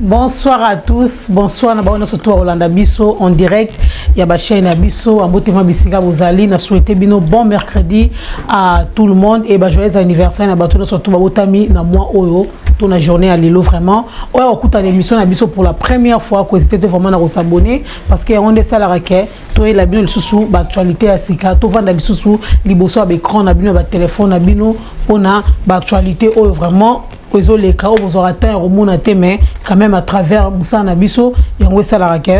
Bonsoir à tous, bonsoir na baona surtout Rolanda Bisso en direct. Il y a ba chaîne Bisso, en beauté Bisinga Bozali, na souhaité bino bon mercredi à tout le monde et ba joyeux anniversaire na bato surtout babotami na mois oyo, toute la journée à Lilo vraiment. Ouais, on écoute l'émission na Bisso pour la première fois que c'était vraiment na s'abonner parce que on est ça la raquette, toi la bino le sous ba actualité à Sika, to vanda le sous liboso avec écran na bino ba téléphone na bino on a ba actualité oyo vraiment. Les cas où vous aurez atteint au mais quand même à travers Moussa Nabiso, il y a un salarié.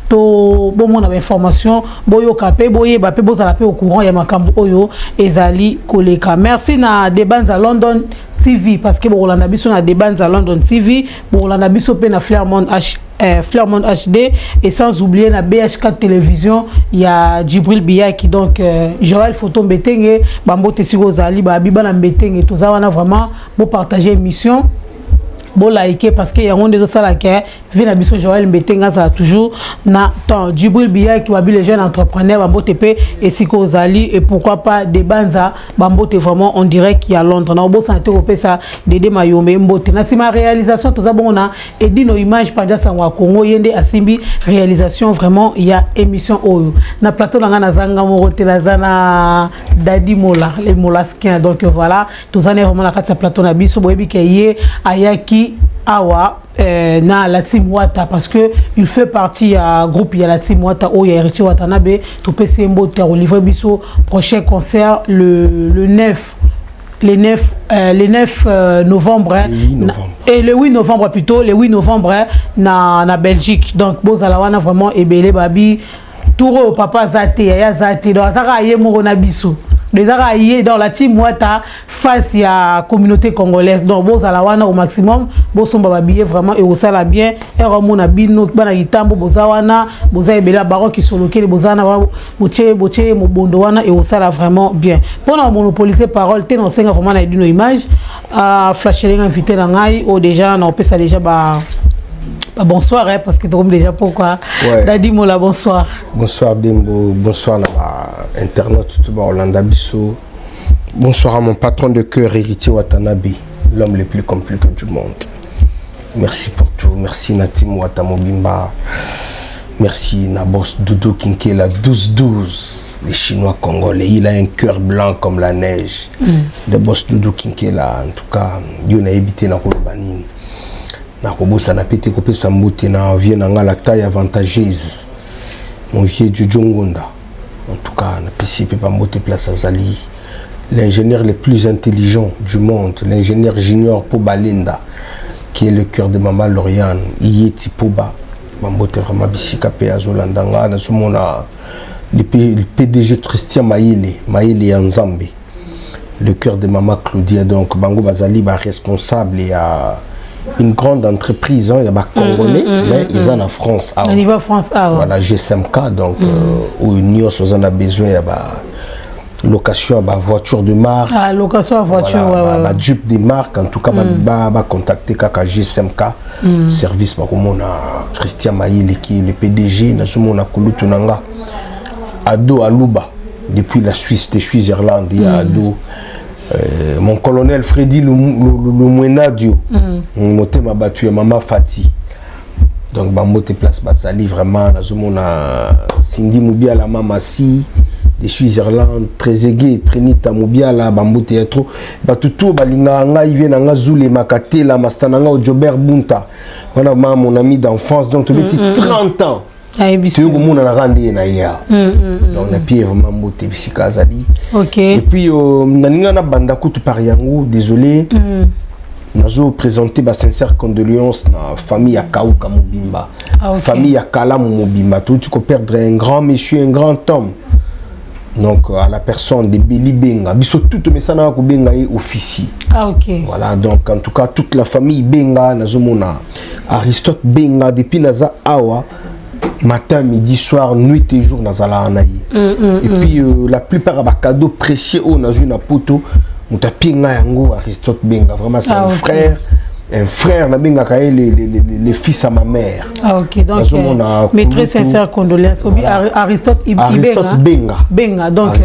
To bon mon information boyo kapé boye ba pe boza la pe au courant ya makambo oyo ezali koleka. Merci na débat à London TV parce que Rolanda Bisso na débat à London TV, Rolanda Bisso pe na Fairmont HD et sans oublier la BH4 télévision il y a Djibril Biya qui donc Joël Photo Mbetenge bambo tesiko zali ba biba na Mbetenge tout ça on a vraiment beau partager émission. Bon liker parce que y a un de ça là qui vient à Bisso Joël Mbetenga ça toujours na temps Djibril Biya qui va les jeunes entrepreneurs Bambo TP et Siko Zali et pourquoi pas des banza Bambo T vraiment on dirait qu'il y a Londres na Obo santé au ça Dédé Mayombe Mbote na ma réalisation tout ça bon on a et dit nos images pas ça wa Congo yende asimbi réalisation vraiment il y a émission oyo na plateau na na zanga morote na zana Dadi Mola les Molaskiens donc voilà tout ça est vraiment la carte plateau na Bisso boyebi ke ayaki awa na la team Wata parce que il fait partie à groupe il y a la team Wata où il y a Richie Watanabe tout PC Mbote au livre Bisso prochain concert le 9 novembre hein, et le 8 novembre plutôt le 8 novembre hein, na Belgique donc bozalawana vraiment ebele babi touro papa zate ya zate donc azaka yemo na Bisso les araïés dans la team Wata face à la communauté congolaise donc bon zalawana au maximum bon son babillé vraiment et au sala bien et ramona bino bana itambo bozawana bozaye bela baron qui sont loqués les bozana boche mobondo wana et au sala vraiment bien pour monopoliser parole té non senga vraiment na dino image à flasher invité na ngai ou déjà on peut ça déjà bonsoir hein, parce que tu comme déjà pourquoi ouais. Dadi Mola bonsoir. Bonsoir Dembo, bonsoir à internaute tout Rolanda Bisso. Bonsoir à mon patron de cœur héritier Watanabe, l'homme le plus compliqué du monde. Merci pour tout, merci Natim Watamobimba. Merci Nabos Doudou Kinkela 12-12, les Chinois congolais, il a un cœur blanc comme la neige. Le boss Doudou Kinkela en tout cas, il a évité na Kolobanini. Na kobosa na pete kopé sambote na vie na nga la taille avantageuse mon vieux Djongonda en tout cas na pisipe pa mbote place azali l'ingénieur le plus intelligent du monde l'ingénieur junior Pobalinda qui est le cœur de maman Lauriane Yeti Poba mbote vraiment bisika pe azolandanga na somona le PDG Christian Maïle Nzambe le cœur de maman Claudia donc bango bazali ba responsable et à une grande entreprise, il y a des Congolais, mais ils en ont en France. Au niveau France, voilà, GSMK, donc, où nous avons besoin, il y a des location de voiture de marque. Ah, location de voiture, voilà, Jeep de marque, en tout cas, contacter Kaka GSMK, service, comme on a Christian Maïle, qui est le PDG, nous avons Kulutunanga, Ado Aluba, depuis la Suisse, de Suisse-Irlande, il y a Ado. Mon colonel Freddy Lumwenadio, mon thème a battu maman Fati. Donc, Bambote place Basali, vraiment, on a Cindy Moubiala, Mamassi, de Suisse-Irlande, Trezege, Trinita Moubiala, Bambote Yatro, Batutu, Balinga, il vient à Zoule, Makate, la Mastananga, Jobert Bunta. Voilà, mon ami d'enfance, donc, tu me 30 ans. Tu es comme on a rendu na ya. Donc na pied vraiment moté Bisikazali. OK. Et puis na banda kutu par yango désolé. Nazo présenter ba sincère condoléances na famille ya Kauka Mobimba. Famille ya Kala Mobimba. Tu peux perdre un grand monsieur, un grand homme. Donc à la personne de Beli Benga. Biso tout mais ça na ko Benga est officier. Ah OK. Voilà donc en tout cas toute la famille Benga nazo mona Aristote Benga depuis naza awa matin, midi, soir, nuit et jour dans la anaï. Et puis la plupart des cadeaux précieux au dans une poto, mutapi nga yango Aristote Benga vraiment c'est un frère un frère les fils à ma mère. Ah ok, donc mes très sincères condoléances. Aristote Benga. Donc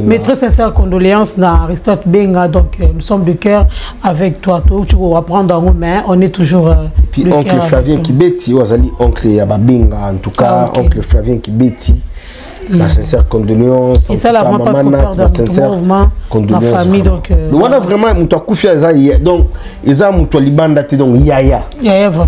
mes très sincères condoléances dans Aristote Benga. Donc nous sommes de cœur avec toi. Tu vas prendre en main, on est toujours. Et puis oncle Flavien Kibeti, oncle Yababenga en tout cas, oncle Flavien Kibeti. La sincère condoléance. Et ça, la maman, la sincère condoléance. Ma famille, donc. On a vraiment, donc, ils ont mon libanda, donc, yaya.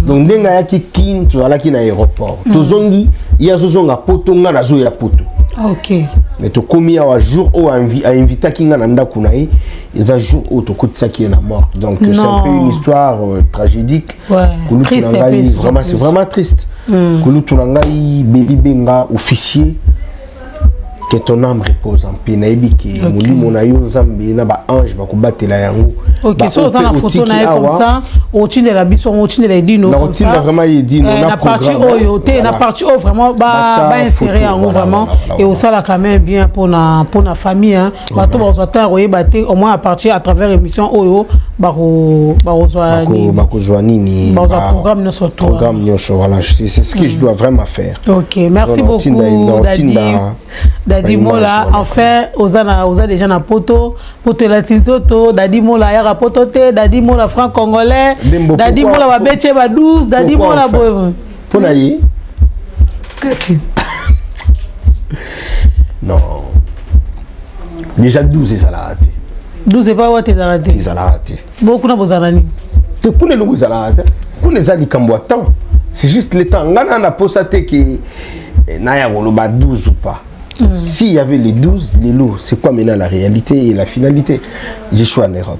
Donc, denga qui kin, tu as qui na aéroport. Tozongi, il y a zozonga poto, nga na zo ya poto. Ok. Mais tu commis à un jour où a invité qui nga nanda kunaï, ils ont jour où tu coûtes ça qui est la mort. Donc, c'est un peu une histoire tragédique. Ouais. Triste. Vraiment, c'est vraiment triste. Koulou Tunangaï, Béli Benga, officier. Que ton âme repose en paix. Naïbi que mouli monayon zambi na ba ange ba kubate la yango. Ok, so ça la photo na comme ça, au tine de la biso, au tine de la dino. Na tine vraiment yedi no na partie oyo te na partie o vraiment ba insérer en vraiment et au ça la quand même bien pour na famille hein. Ba to ba zoata royer baté au moins à partir à travers émission oyo ba kozwa nini ba programme no surtout. Programme no so voilà, c'est ce que je dois vraiment faire. Ok, merci beaucoup Dadi Mola, enfin, osa déjà na poto la tintoto, Dadi Mola yara poto te, Dadi Mola franc congolais, Dadi Mola ba beche ba 12, Dadi Mola boy. Pona yi? Merci. Non. Déjà 12 ezalate. 12 c'est pas what ezalate. Ezalate. Beaucoup na bozalani. Te kune lo ezalate. Kune zali kambo temps. C'est juste le temps. Ngana na posate que naya woloba 12 ou pas. S'il y avait les 12, les lots, c'est quoi maintenant la réalité et la finalité? J'ai choisi en Europe.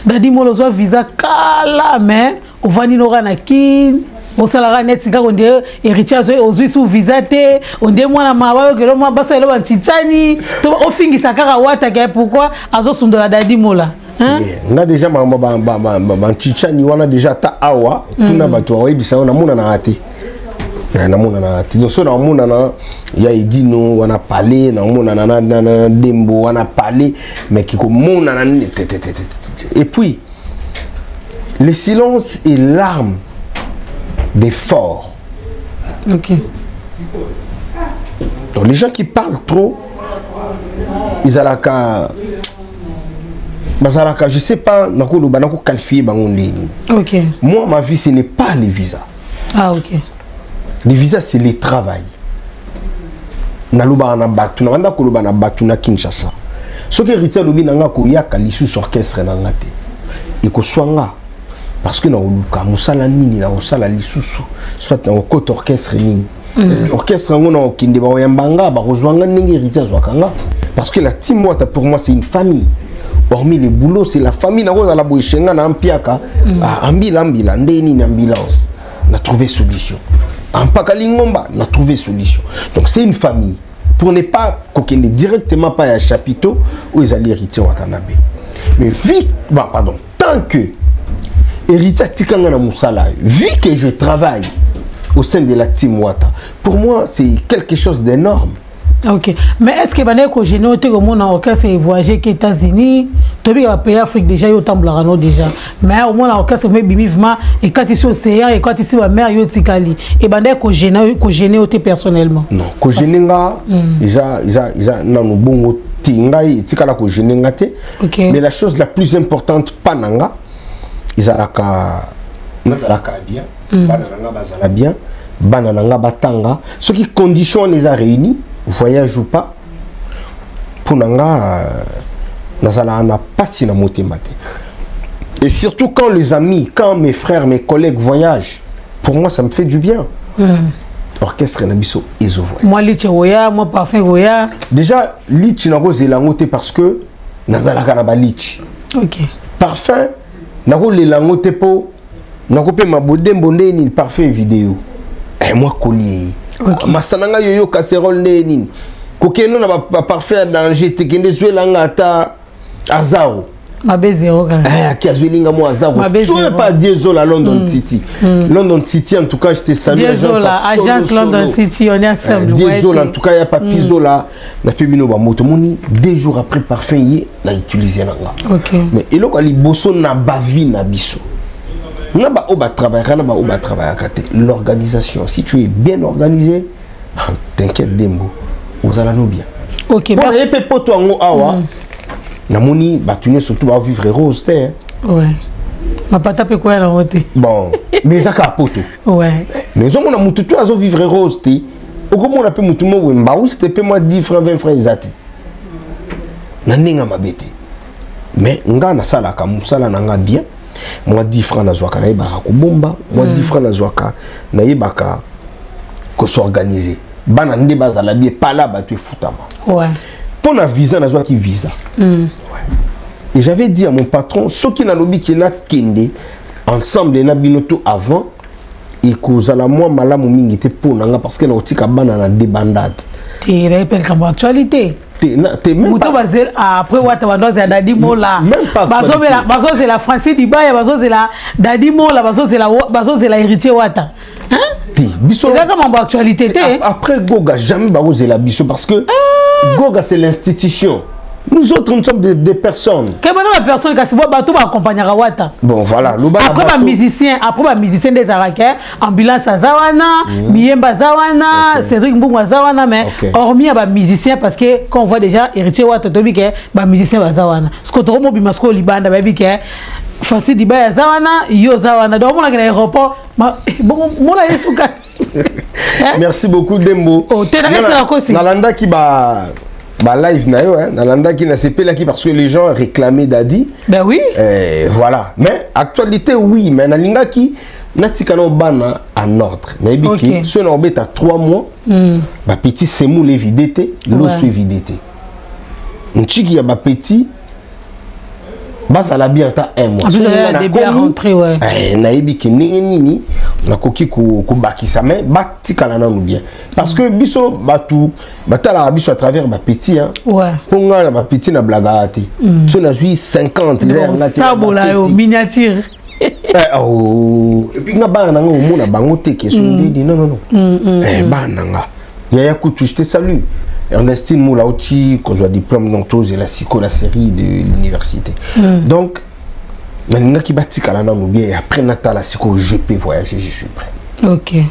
Dadi Molozo visa kala mais au vaninora na kin au salara net sika on dit héritier aux sous visa te on dit moi na mawa que le moi basa le titani to au fingi sakara wata ke pourquoi azo sundola Dadi Mola hein on a déjà ba titani wana déjà ta awa tuna bato wa ebisa na mona na ate na mona na tidoso na mona na ya edino wana parler na mona na dembo wana parler mais qui ko mona na et puis le silence est l'arme des forts. OK. Donc les gens qui parlent trop ils alaka bazalaka je sais pas nako lo banako qualifier bango ndeni. OK. Moi ma vie ce n'est pas les visas. Ah OK. Les visas, c'est le travail. Naluba na batu, na wanda kuluba na batu na Kinshasa. Ce que héritier lobi nanga ko yaka lisu orchestre nanga te. Iko swanga parce que na oluka musala nini na osala lisusu soit na côté orchestre nini. Orchestre ngona okinde ba yambanga ba kozwanga ndenge héritier zwakanga parce que la team Wata pour moi c'est une famille. Hormis le boulot, c'est la famille na ko la boishenga na ampiaka ambila ndeni na ambulance. On a trouvé solution. En Pakalingomba, on a trouvé solution. Donc c'est une famille. Pour ne pas qu'on directement pas à chapiteau où ils allaient hériter Watanabe. Mais vite, bah, pardon, tant que héritier Tikangana Moussala, vu que je travaille au sein de la team Wata, pour moi c'est quelque chose d'énorme. Ok. Mais est-ce que vous avez noté que mon orchestre est voyagé aux États-Unis? Tu as payé l'Afrique déjà, il y a déjà. Mais au moins l'orchestre est vivement et quand ici océan et quand ici la mer, il y a Tikali. Et vous avez personnellement? Non. Ko généra, déjà, non, bon, tingai, Tikala ko généra te. Mais la chose la plus importante, pananga, ils alaka, nazalaka bien, bananga bazala bien, bananga batanga. Ce qui conditionne les a réunis. Voyage ou pas, pour nanga, nazala na pasi na motemate. Et surtout quand les amis, quand mes frères, mes collègues voyagent, pour moi ça me fait du bien. Orchestre na biso ezo voyage. Moi litchi voya, moi parfum voya. Déjà litchi na go zelangote parce que nazala kana ba litchi. OK. Parfum na go lelangote po na ko pe mabodembo ndeni parfum vidéo. Et moi collier. Okay. Masananga yoyo casserole neni kokeno na ba parfait danger tekende zwelanga ata azaro mabe zéro quand même qui a zwelinga mo azaro tu veux pas désolé à London City. London City en tout cas je te salue agence London City on est ensemble désolé en tout cas il y a pas pizola na pebino ba moto moni 2 jours après parfum yi na utiliser nanga. OK. Mais eloko ali boso na bavi na biso L'organisation, si tu es bien organisé, t'inquiète Dembo, vous allez nous bien. Ok, bon, et puis pour toi, namoni, tu n'es surtout à vivre rose, hein. Ouais. Ma pata peut quoi la route. Bon, mais ça a poto. Ouais. Mais on a moutou à vivre rose, tu. Au comment on a pu moutou moi, oui, c'était pas moi 10 francs, 20 francs, exact. Naninga ma bête. Mais nga na sala ka musala nanga bien. Moi 10 francs na zwaka na yebaka ko bomba, moi 10 francs na zwaka na yebaka ko s'organiser. Bana ndé bazala bien pas là ba tu futama. Ouais. Pour na visa na zwaki visa. Ouais. Et j'avais dit à mon patron ce qui na lobi qui na kende ensemble na binoto avant et kozala moi malamu mingi te pour nanga parce que na otika bana na débandade. Tu rappelles comme actualité. T'es même pas après Watawandoz et Dadi Mola. Même pas. Baso c'est la Francis Dubaï, Baso c'est la Dadi Mola, Baso c'est la héritier Wata. Hein? C'est là comme en actualité. Après Goga, jamais Baso c'est la biso parce que Goga c'est l'institution. Nous autres, nous sommes des personnes. Quelle bonne personne qui va accompagner Wata. Bon, voilà. Après, les musiciens des Araké, ambulance à Zawana, Miyemba Zawana, Cédric Mbouga Zawana, mais hormis les musiciens, parce que quand on voit déjà héritier Wata, les musiciens à Zawana. Ce que tu as dit, Masko Libanda, Francis Dibaya Zawana, Yo Zawana. Donc, on a un aéroport. Merci beaucoup, Dembo. Nalanda qui va. Live na yo hein nalanda qui na CP là qui parce que les gens réclamaient Dadi. Ben oui. Voilà. Mais actualité oui, mais nalinga qui natika no bana en ordre. Na ebiki ce na obeta 3 mois. Ba petit semoule évidité, l'eau soit évidité. Nchiki ya ba petit basa la bien ta 1 mois. So na début à rentrer ouais. Na ebiki nini na koki ko bakisa mais batika la nanu bien parce que biso batu batala biso à travers ba petit hein. Ouais. Ponga ba petit na blaga te. So na 50 les ngati. Sabola yo miniature. Oh et puis nga bana nga omona bango te ke sondidi non. Bana nga. Yaya Kutu je te salue. Ernestine Moulaouti, qu'on soit diplôme d'Ontose et la série de l'université. Donc, et après Natal, je peux voyager, je suis prêt. Ok. Il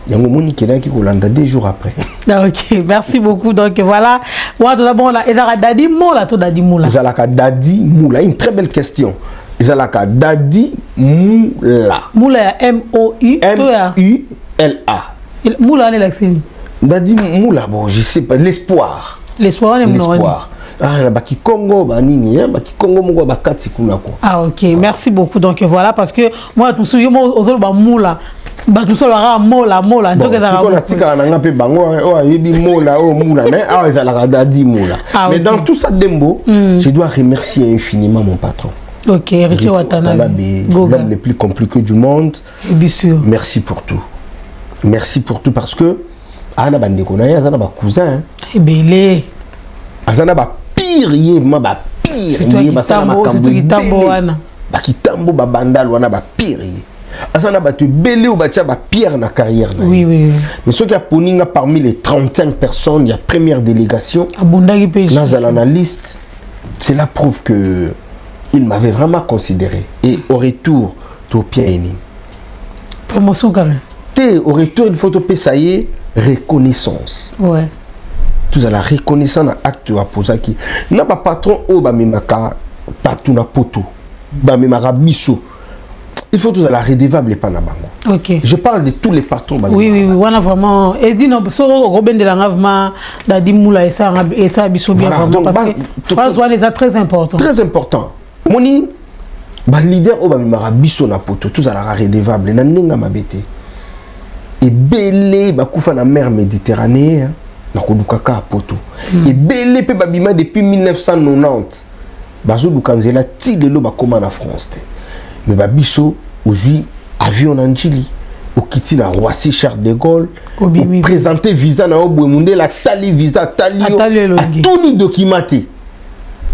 y a un moment qui est là 2 jours après. Ok, merci beaucoup. Donc voilà, Dadi Moula, Dadi Moula. Dadi Moula, une très belle question. Dadi Moula. Moula, M-O-U-L-A. Moula, on est là. Dadi Moula, bon, je sais pas, l'espoir. L'espoir, on est l'espoir. Ah, baki Congo, banini, baki Congo, mo bakati kuna ko. Ah ok, merci beaucoup. Donc voilà, parce que moi, tout souviens moi aux autres Moula, bah tout ça là Mola. Donc ça. Si on a tika na ngape bango, oh yebi Mola, oh Moula, mais ah ils allaient Dadi Moula. Mais dans tout ça Dembo, je dois remercier infiniment mon patron. Ok, Richie Watanabe, l'homme le plus compliqué du monde. Bien sûr. Merci pour tout. Merci pour tout parce que Ana bandeko na ya zana ba cousin. Ebele. Azana ba pire yé ma ba pire yé ba sana makambo wana. Ba kitambo ba bandal wana ba pire yé. Azana ba te belé ou ba tia ba pierre na carrière na. Oui. Mais ce qui a poninga parmi les 35 personnes, il y a première délégation. Abundagi pays. Dans la liste, c'est la preuve que il m'avait vraiment considéré et au retour tout bien eni. Promotion quand même. Au retour il faut te payer reconnaissance. Ouais. Tout à la reconnaissance à acte à poser qui n'a pas patron au bamimaka partout na poto bamimaka biso. Il faut tout à la redevable pas na bango. OK. Je parle de tous les patrons bamimaka. Oui, on a vraiment et dit non so Robin de la Ngavma Dadi Moula et ça biso bien vraiment parce que François les a très important. Très important. Moni ba leader au bamimaka biso na poto tout à la redevable na ninga mabete. Et belé bakufa na mer Méditerranée na kodukaka a poto et belé pe babima depuis 1990 bazo dukanzela ti lelo bakoma na France mais babiso aujourd'hui avion na njili okiti na Roissy Charles de Gaulle présenter visa na obwemunde la tali visa talio a toni documenté.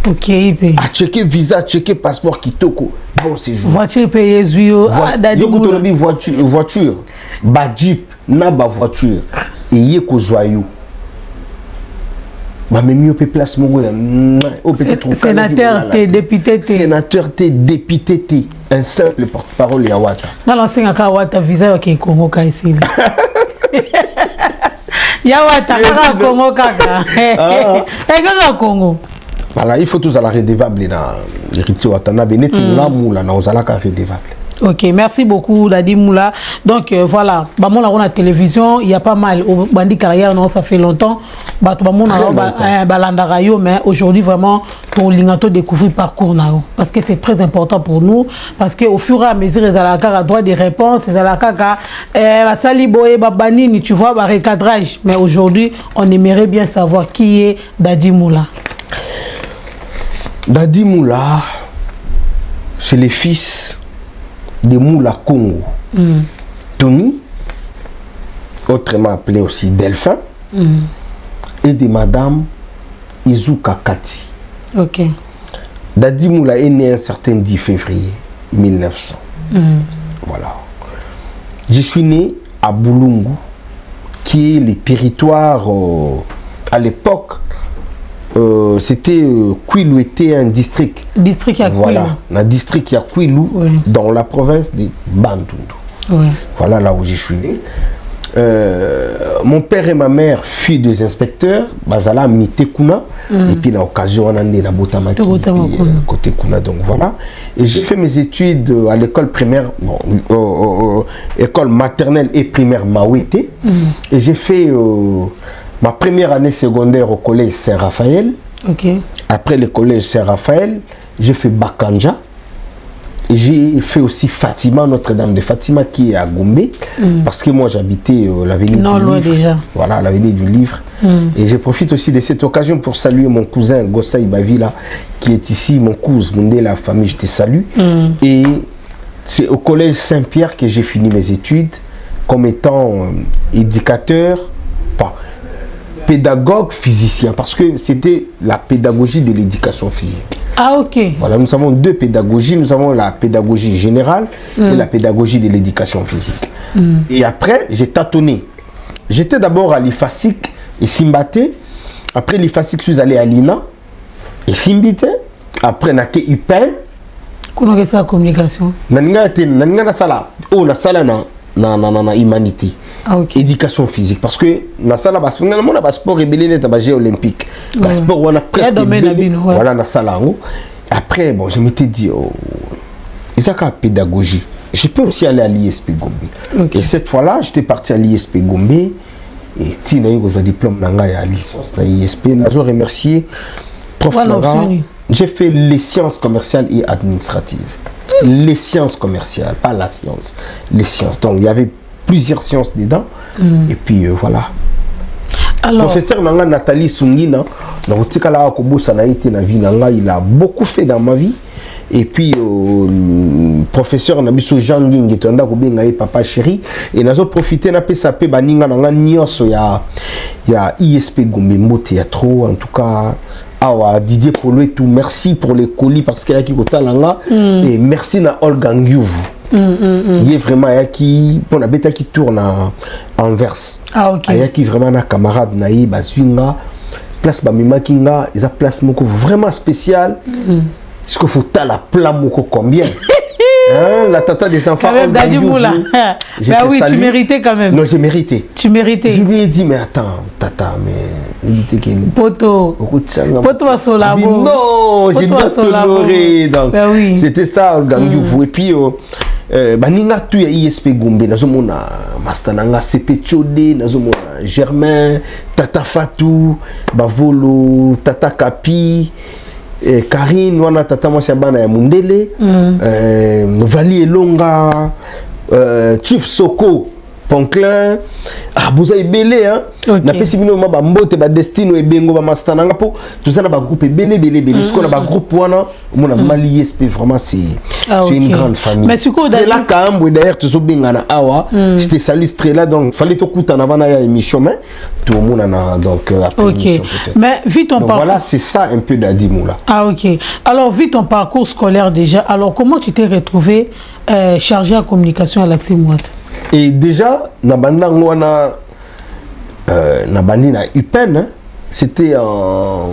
OK, a checker visa, checker passeport kitoko bon séjour. Voiture payée zuyo Dadi Moula. Voiture, ba jeep na ba voiture et yé ko zoyo. Ba même pe place mongo na peut-être sénateur t'es député t'es. Sénateur t'es député t'es. un simple porte-parole ya Wata. Dans l'ancien cas Wata visa qui Congo ka ici. Ya Wata ka Congo kaka. Kaka Congo. Voilà, il faut tous la redevable dans l'héritier Watanabe neti ngamula na ozalaka redevable. Ok, merci beaucoup Dadi Moula. Donc voilà, on a la télévision, il y a pas mal au bandi carrière, non, ça fait longtemps. Mais aujourd'hui vraiment pour l'ingato découvrir parcours parce que c'est très important pour nous parce que au fur et à mesure les alaka droit de réponse, les alaka sali boye babanini, tu vois, recadrage. Mais aujourd'hui, on aimerait bien savoir qui est Dadi Moula. Dadi Moula, c'est le fils de Moula Congo. Tony, autrement appelé aussi Delphin, et de Madame Izuka Kati. Ok. Dadi Moula est né un certain 10 février 1900. Voilà. Je suis né à Boulungu, qui est le territoire à l'époque. C'était Kwilu était un district. District à voilà, un district à Kwilu, oui. Dans la province de Bandundu. Oui. Voilà là où je suis né. Mon père et ma mère furent des inspecteurs, Bazala Mitekuna, et puis l'occasion on a né à Botamaki, côté Kuna, donc voilà. Et j'ai fait mes études à l'école primaire, bon, école maternelle et primaire Mawete, et j'ai fait ma première année secondaire au collège Saint-Raphaël. Okay. Après le collège Saint-Raphaël, j'ai fait Bakanja. Et j'ai fait aussi Fatima, Notre-Dame de Fatima, qui est à Gombe. Parce que moi, j'habitais l'avenue du Livre. Déjà. Voilà, l'avenue du Livre. Et je profite aussi de cette occasion pour saluer mon cousin Gossai Bavila, qui est ici, mon cousin, mon la famille, je te salue. Et c'est au collège Saint-Pierre que j'ai fini mes études comme étant éducateur, pas pédagogue physicien, parce que c'était la pédagogie de l'éducation physique. Ah ok. Voilà, nous avons deux pédagogies. Nous avons la pédagogie générale et la pédagogie de l'éducation physique. Et après, j'ai tâtonné. J'étais d'abord à l'IFASIC et Simbate. Après l'IFASIC, je suis allé à l'INA et Simbite. Après, naké UPEN. Comment est-ce que la communication? Nanga sala. Oh, na sala na humanité. Ah, okay. Éducation physique. Parce que na sala bas na sport rebelle na jeux olympique. Le sport on a presque voilà na sala. Après bon, je m'étais dit oh, ils ont qu'à pédagogie. Je peux aussi aller à l'ISP Gombe. Okay. Et cette fois-là, j'étais parti à l'ISP Gombe et si na eu un diplôme nanga à licence na ISP, je remercier prof Nanga. J'ai fait les sciences commerciales et administratives. Les sciences commerciales, pas la science, les sciences. Donc il y avait plusieurs sciences dedans. Et puis voilà. Alors, professeur Nanga Nathalie Sungina, il a beaucoup fait dans ma vie. Et puis professeur Nabiso Jean Ling et papa chéri et nous avons profité na PSAP baninga nanga nyoso ya ISP Gombe Mbote ya trop en tout cas. Awa Didier Polo et tout, merci pour les colis parce qu'il y a qui kotalanga et merci na Olga Ngiovu. Il est vraiment qui pour la bêta qui tourne en verse. Ah OK. Il y a qui vraiment na camarade naï bazwinga place ba mimakinga, ils a place moko vraiment spécial. Est-ce qu'il faut la plat moko combien? Hein, la tata des enfants. Bah oui, tu méritais quand même. Non, j'ai mérité. Tu méritais. Je lui ai dit, mais attends, tata, mais il était qu'il Poto. Poto à Solabo. Non, j'ai dois t'honorer. Donc, bah oui. C'était ça, Olgangyuvu. Et puis, baninga tu ya ISP Gombe, nazomona Mastananga CP Chode, nazomona Germain, Tata Fatou, Bavolo, Tata Kapi. Karine wana tata mwasi bana ya Mundele Vali Elonga Chief Soko Ponclin Bouza Ebele hein na pesi bino ma ba mbote ba destino ebengo ba mastananga po tout ça na ba groupe Ebele ce qu'on a ba groupe wana mon Mali ISP vraiment c'est une grande famille. Mais c'est là quand d'ailleurs tu so bengana awa je te salue très là donc fallait to kuta na bana ya émission mais tout le monde a donc après émission peut-être. Mais vite ton parcours. Voilà, c'est ça un peu Dadi Moula. Ah OK. Alors vite ton parcours scolaire déjà. Alors comment tu t'es retrouvé chargé en communication à l'Aximouat? Et déjà, na bandi na UPEN, c'était en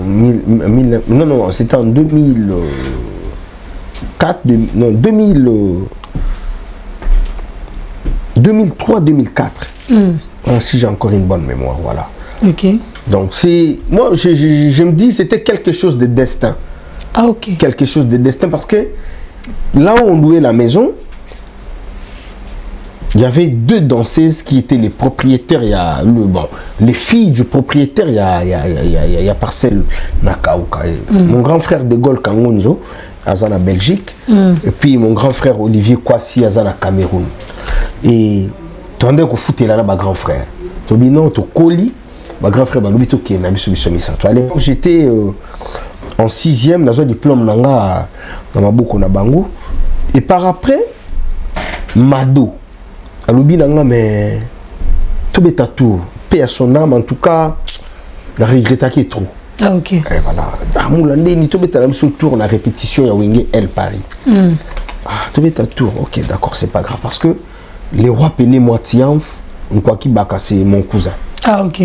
c'était en 2004 2004, non, 2003, 2004. Si j'ai encore une bonne mémoire, voilà. Ok. Donc c'est, moi je me dis c'était quelque chose de destin. Ah ok. Quelque chose de destin parce que là où on louait la maison, il y avait 2 danseuses qui étaient les propriétaires, les filles du propriétaire, il y a Parcelle Nakauka. Mon grand frère de Gaulle Kangonzo, Azana Belgique, et puis mon grand frère Olivier Kwasi, Azana Cameroun. Et tu as que foutre là, ma grand frère. Tu as dit non, tu as collé, ma grand frère, qui est à l'époque, j'étais en 6e, dans un diplôme dans Maboko Nabango. Et par après, Mado. Alobi nanga mais tout bêta tout paix à son âme en tout cas la regrette qui est trop. Ah ok. Et voilà. Amoulande ni tout bêta son tour la répétition ya Wenge El Paris. Ah tout bêta tour. OK, d'accord, c'est pas grave parce que les rois Pelé Moitianf on quoi qui baka c'est mon cousin. Ah ok.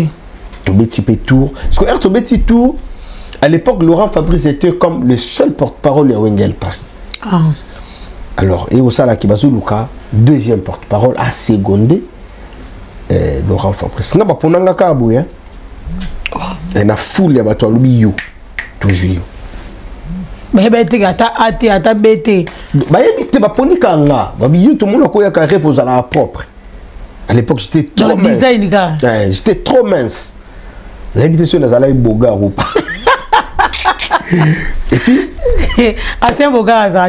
Tout petit tour. Parce que tout petit tour à l'époque Laurent Fabrice était comme le seul porte-parole de Wenge El Paris. Ah. Alors, et au Sala Kibazuluka, deuxième porte-parole à secondé Laurent Fabrice. N'a pas pour n'anga kabou hein. Et na foule ya bato alubi yo toujours. Ba bete ata bete. Ba yebite ba ponika nga, ba biyo tout le monde ko ya ka repose à la propre. À l'époque, j'étais trop mince. J'étais trop mince. L'habitation des Alaï Boga ou pas. Et puis assez Boga,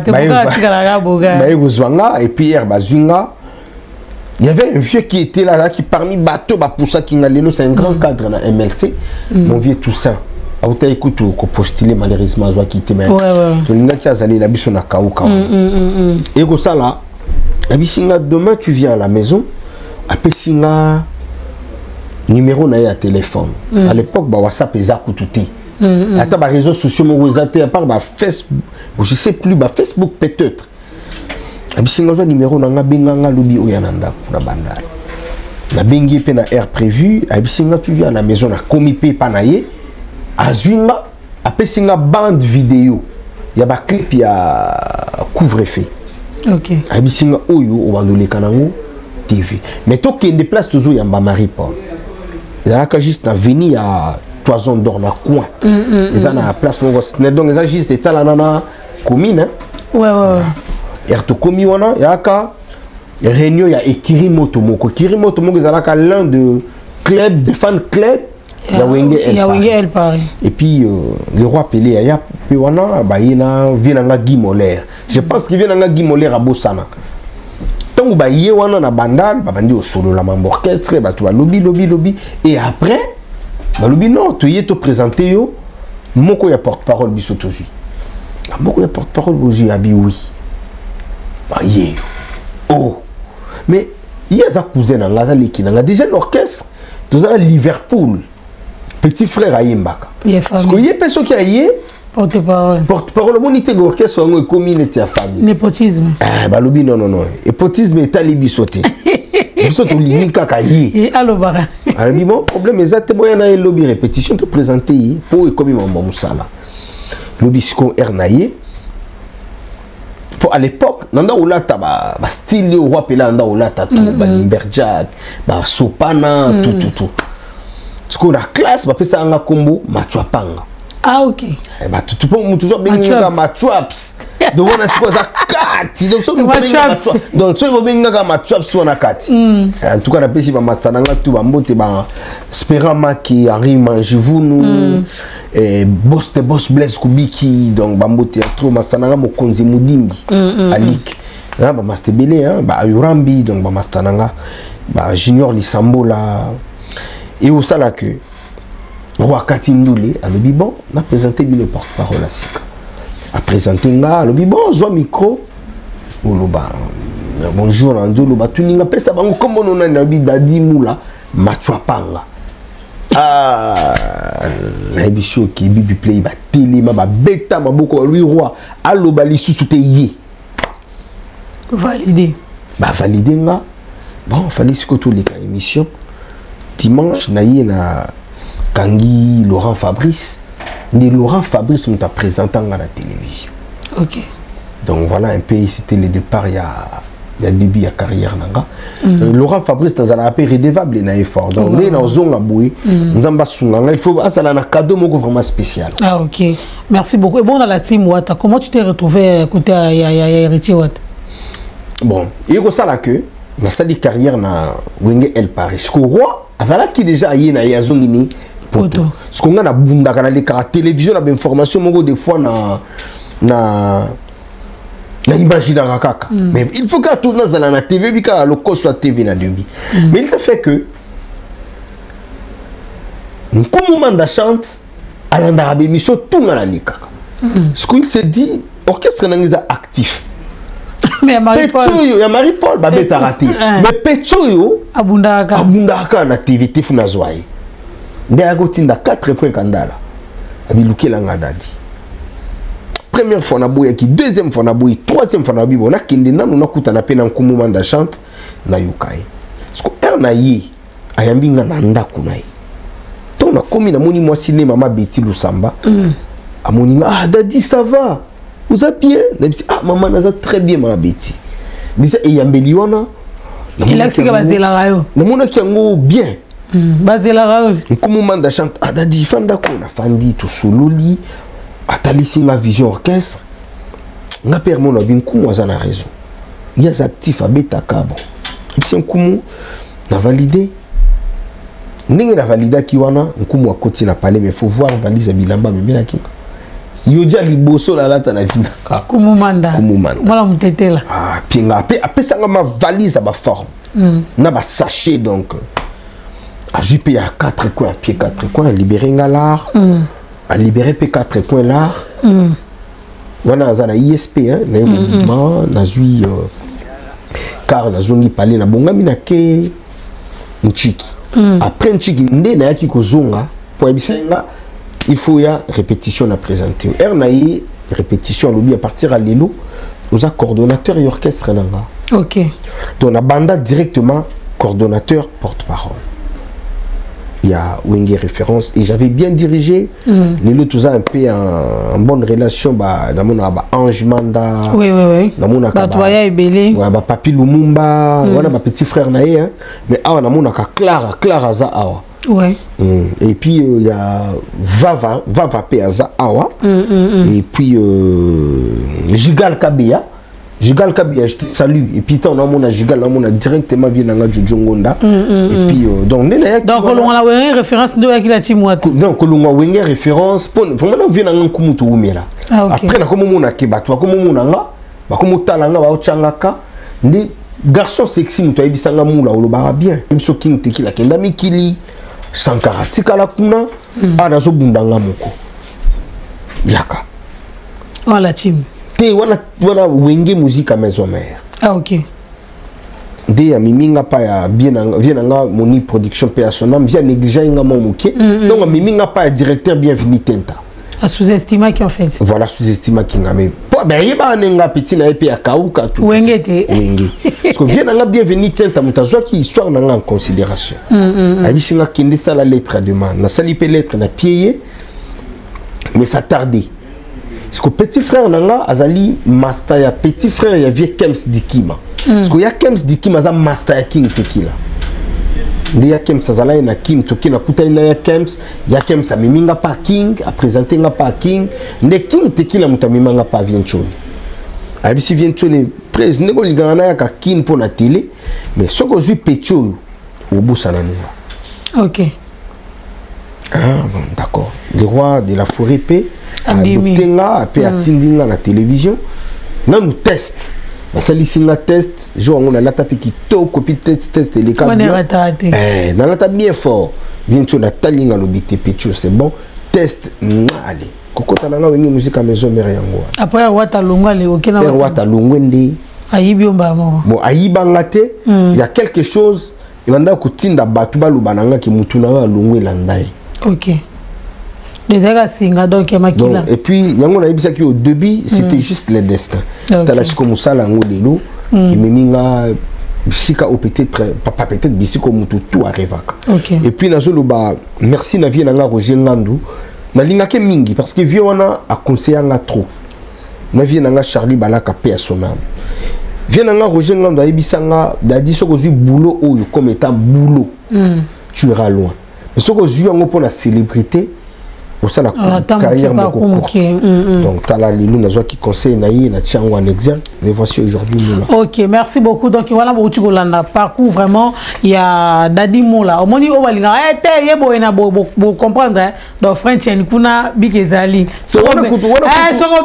et puis il y avait un vieux qui était là qui parmi bateau pour ça qui c'est un grand cadre dans MLC, mon vieux Toussaint. Autant écoute qu'on postulé malheureusement soit quitté mais tout le monde qui a allé la biche na kauka. Et comme ça là, la biche demain tu viens à la maison, après singa numéro na téléphone. À l'époque ba WhatsApp ezako touté. Attends, les réseaux sociaux, à part Facebook, je sais plus, Facebook peut-être. Et puis, si numéro, on a benganga lobi oyananda pour la bandale. La bengi pe na air prévu, et puis si tu viens à la maison, na komi pe panaye, azuinga, après si bande vidéo, il y a des clips, il y a couvre-feu. Ok. Et puis si oyo, on va nous les canango TV. Mais toi qui déplace toujours, il y a Marie-Paul. Il y a juste venir à Toison d'or na coin. Ils ont la place donc ils ont juste état là na commune. Ouais. Et to komi wana ya ka réunion ya Ekirimoto moko. Ekirimoto moko ezalaka l'un de club de fan club ya Wenge El Paris. Et puis le roi Pelé ya pe wana ba yena vienanga Guy Moller. Je pense qu'il vienanga Guy Moller à Bossana. Tant ba yé wana na bandal ba bandi au solo la mambo orchestre ba to lobby et après Balobi non, tu y te présenter yo, moko ya porte-parole biso toji. Moko ya porte-parole boji abi oui. Ba yé. Oh. Mais il y a sa cousine nga za leki nga déjà l'orchestre, tous à Liverpool. Petit frère Ayimbaka. Parce que y a personne qui a yé porte-parole. Porte-parole monité l'orchestre ngo commune ta famille. Népotisme. Ah balobi non. Népotisme est à libisoté. Biso to limika ka yé. Et allo bara. Alors, bon, problème exact, il y a un lobby répétition te présenter pour comme mon musala. Lobby sco ernaye. Pour à l'époque, nanda olata ba style roi Pelé nanda olata tout ba Limberjack, ba Sopana tout. Sco la classe ba pesa nga kombo Machuapanga. Ah OK. Bah tout pour toujours benga Machuaps. Donc on a ce quoi ça kati. Donc so donc so benga Machuaps on a kati. En tout cas la pesi ba mastananga tout ba mbote ba Sperama qui arrive manger vous nous et boss Blaise Kubiki donc ba mbote trop mastananga mokonzi mudimbi alik. Ba master belé hein ba Yurambi donc ba mastananga ba Junior Lisambola et au ça là que Roi Katindoulé, à bon, on a présenté le porte-parole à Sika. A présenté le bon, zo micro, ou le bonjour, Ando, le tout n'y a pas ça, comme on a un dadi moula, Machuapanga. Ah, la émission qui est bibi play, ba télé, ma bêta, ma boko, lui roi, allo bali sous-souté yé. Validé. Bah, validé, nga. Bon, fallait ce que tous les émissions. Dimanche, naïe na. Kangi Laurent Fabrice, Laurent Fabrice nous t'a présenté à la télévision. Ok. Donc voilà un peu, c'était le départ, il y a début de la carrière. Laurent Fabrice, dans un peu redevable, il a effort. Donc, il y a un zone à bouer, il faut un cadeau vraiment spécial. Ah, ok. Merci beaucoup. Et bon, dans la team Wata, comment tu t'es retrouvé à côté de Héritier Wata? Bon, il y a ça là que, dans cette carrière, Wenge El Paris. Ce qu'on voit, c'est là qui déjà y a un zone poto. Ce qu'on a na bunda kana la télévision na information mongo des fois na imagine kaka. Mais il faut que tout dans la TV bika le co soit TV na debi. Mais il te fait que comme manda chante à l'andarabe mission tout na la lika. Ce qu'il se dit orchestre nangisa actif. Mais Marie-Paul babeta raté. Mais Pechoyo abundaka na TV tefu na zoaye. Ndiago tinda 4 points kandala. Abiluki langa dadi. Première fois na boya ki, deuxième fois na boya, troisième fois na bibo na kende nanu na kuta na pena nkumu manda chante na yukai. Sko na ye ayambi nga na ndaku na ye. Donc na komi na moni moi ciné mama Betty Lusamba. Amoni nga ah dadi ça va. Vous êtes bien? Ah maman naza très bien ma Betty. Déjà eyambeli wana. Il a que bazela rayo. Na mona ki yango bien. Bazela rayo. Nkumu manda chante ah dadi fanda ko na fandi to sololi. Atalisi la vision orchestre. Nga père mon abin kumu azana raison. Il y a actifs à beta cabo. Et puis un kumu na validé. Ninge na valida ki wana nkumu a côté na parler mais faut voir valise bilamba mais na kinga. Yoja liboso la lata na vina. Kumu manda. Kumu manda. Voilà mon tétela. Ah pinga après ça ma valise à ma forme. Na ba sachet donc. A jupe à 4 coins à pied 4 coins libérer ngala. A libéré P4 points là. Wana azana ISP hein, na mouvement na zui car na zongi parler na bongami na ke nchiki. Après nchiki ndé na yaki kozonga pour ebisenga il faut ya répétition na présenter. Ernaï répétition lobby à partir à l'élo aux coordonnateurs et orchestre nanga. OK. Donc na banda directement coordonnateur porte-parole. Il y a Wenge référence et j'avais bien dirigé les lots tout ça un peu en bonne relation bah dans mon Ange Manda oui dans mon Batoya Ebele ouais bah Papi Lumumba voilà ma petit frère naé hein mais awa dans mon Clara za awa ouais et puis il y a Vava Peaza awa et puis Jigal Kabia je te salue et puis on a mon Jigal on a directement vient dans Jojongonda et puis donc on a une référence de la team Wata donc on a une référence pour vraiment vient dans Kumutu Umela après na comme on a kebatwa comme on a ba comme talanga ba ochangaka ndi garçon sexy muto ebisanga mula olobara bien biso king tekila kenda mikili Sankara tikala kuna ana zo bundanga moko yaka voilà team wana Wenge musique à maison mère. Ah ok. De ya miminga pa ya bien nga moni production pe à son âme via négliger nga mon moké. Donc miminga pa ya directeur bienvenu tenta. A sous-estima qui en fait. Voilà sous-estima qui nga mais ben yeba nenga petit na epe ya kauka tout. Wenge te. Wenge. Parce que vient nga bienvenu tenta mutazwa ki histoire nga en considération. Abisinga kende ça la lettre à demande. Na sali pe lettre na pied mais ça tardait. Parce que petit frère nanga azali master ya petit frère ya vie Kems Dikima. Parce que ya Kems Dikima za master ya King Tequila. Ndi ya Kems azala na King Tequila kuta ina ya Kems a miminga pa King a présenter nga pa King nde King Tequila mutamimanga pa Vienchoni. Abisi Vienchoni presse nego ligana ya ka King pour la télé mais soko zui pecho obusa na nunga. OK. Ah bon d'accord. Le roi de la forêt paix adopté nga après atindinga na télévision na nous test basali singa test jo on a lata piki to copie test les cas dans lata bien fort bien tu na talinga lobité pecho c'est bon test allez kokota nga wengi musique à maison mère yango après Wata longa le okena Wata longwende ayibi omba mo bon ayiba ngate il y a quelque chose il va kutinda batu balubananga ki mutuna wa longwela ndai. OK. Donc, et puis, au début, c'était juste le destin. Talashiko Musala Ngolelo, et Meminga, Sika ou peut-être, papa peut-être, Bisiko Mututu à Revaka. Et puis, Nazoloba, merci Navi Nanga Roger Ngandou, Nalinga ke mingi, parce que Viona a conseillé trop. na vie nanga Charlie Balaka paix à son âme. Viens nanga Roger Ngando Ibisanga dadi soko zui boulot oyo comme étant boulot. Tu iras loin. Mais soko zui ngo pour la célébrité pour ça la carrière beaucoup courte. Donc tala lilu nazwa qui conseille naïe na tiango en exergue. Mais voici aujourd'hui Moula. OK, merci beaucoup. Donc voilà beaucoup Golanda parcours vraiment il y a Dadi Moula. Au moni o balinga te yebo ena bo comprendre donc French en kuna bikezali. Soko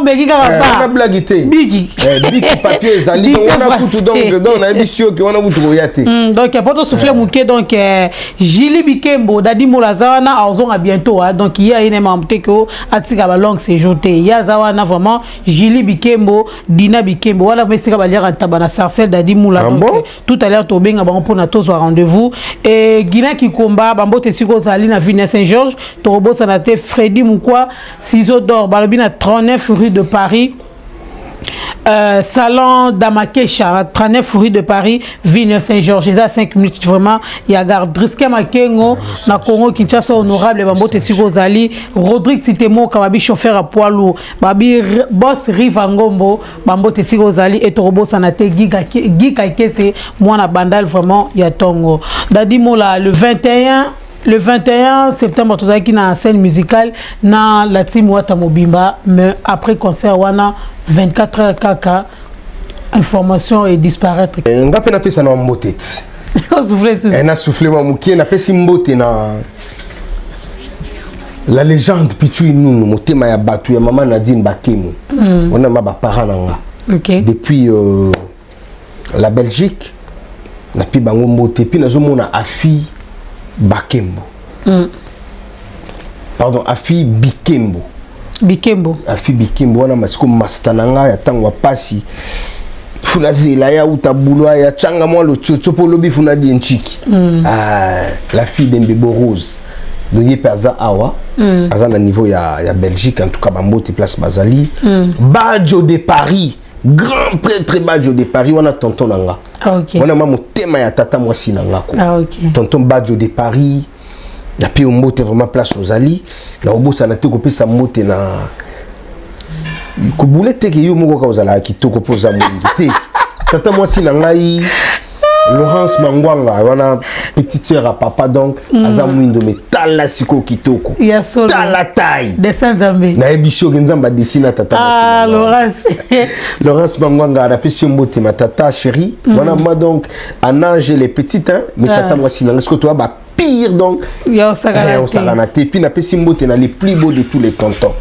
begi ka ba. On a blaguité. Bigi. Bigi papier ezali donc on a kutu donc na ebisio que on a kutu royate. Donc il faut souffler mouké donc Jili Bikembo Dadi Moula zawana ozonga bientôt donc il y a une Mamteko atika ba long séjour te ya zawana vraiment Jili Bikembo Dina Bikembo wala mesika ba lira tabana Sarcel Dadi Moula donc tout à l'heure to benga ba pour na tozo rendez-vous et Guina Kikomba bambote siko zali na Ville Saint-Georges to robosa na te Freddy Mukwa Ciseaux d'or balobi na 39 rue de Paris. Salon d'Amakesha, 39 rue de Paris, Ville Saint-Georges. Il y a 5 minutes vraiment. Il y a Gardriske Makengo, na Congo Kinshasa honorable, Bambote Sigozali, Rodrigue Titemo, Kababi chauffeur à poids lourd, Babi boss Rivangombo, Bambote Sigozali et Torobo Sanate, Gika Kese, moi na Bandal vraiment, il y a Tongo. Dadi Mola, le 21 septembre, tout ça qui na scène musicale, na la team Wata Mobimba, mais après concert, wana 24 heures kaka, information et disparaître. Nga pe na pesa na mbotet. On a soufflé ma mouki, na pesi mbote na la légende Pichu Inunu, motema ya batu ya maman Nadine Bakemo. On a ma parents nanga. Depuis la Belgique, na pi bango mbote, puis na zo mona afi Bakembo. Pardon, Afi Bikembo. Bikembo. Afi Bikembo, wana masiko mastananga ya tango pasi. Funa zela ya utabulwa ya changa mwa lo chocho polobi funa di nchiki. La fille d'Embebo Rose. De Yeperza Awa. Aza na niveau ya Belgique, en tout cas Bambote place Bazali. Badjo de Paris. Grand prêtre Badjo de Paris, wana tonton nanga. On a maman tema ya tata mwasi nanga ko. Tonton Badjo de Paris. La pi mbote vraiment place aux ali. La obosa na te ko pesa mbote na ko boulette ke yo moko ka ozala kitoko poza mwingi te. Tata mwasi nanga yi Laurence Mangwanga, wana petite sœur à papa donc aza mwindo metala siko kitoko. Tala taille. Descend zambe. Na ebisho ngenzamba desina tata mwasi. Laurence. Laurence Mangwanga a pesi mbote ma tata chérie. Wana ma donc en âge les petites hein, mais tata mwasi nanga ce que toi ba pire donc. Yo sagana te puis na pesi mbote na les plus beaux de tous les tontons.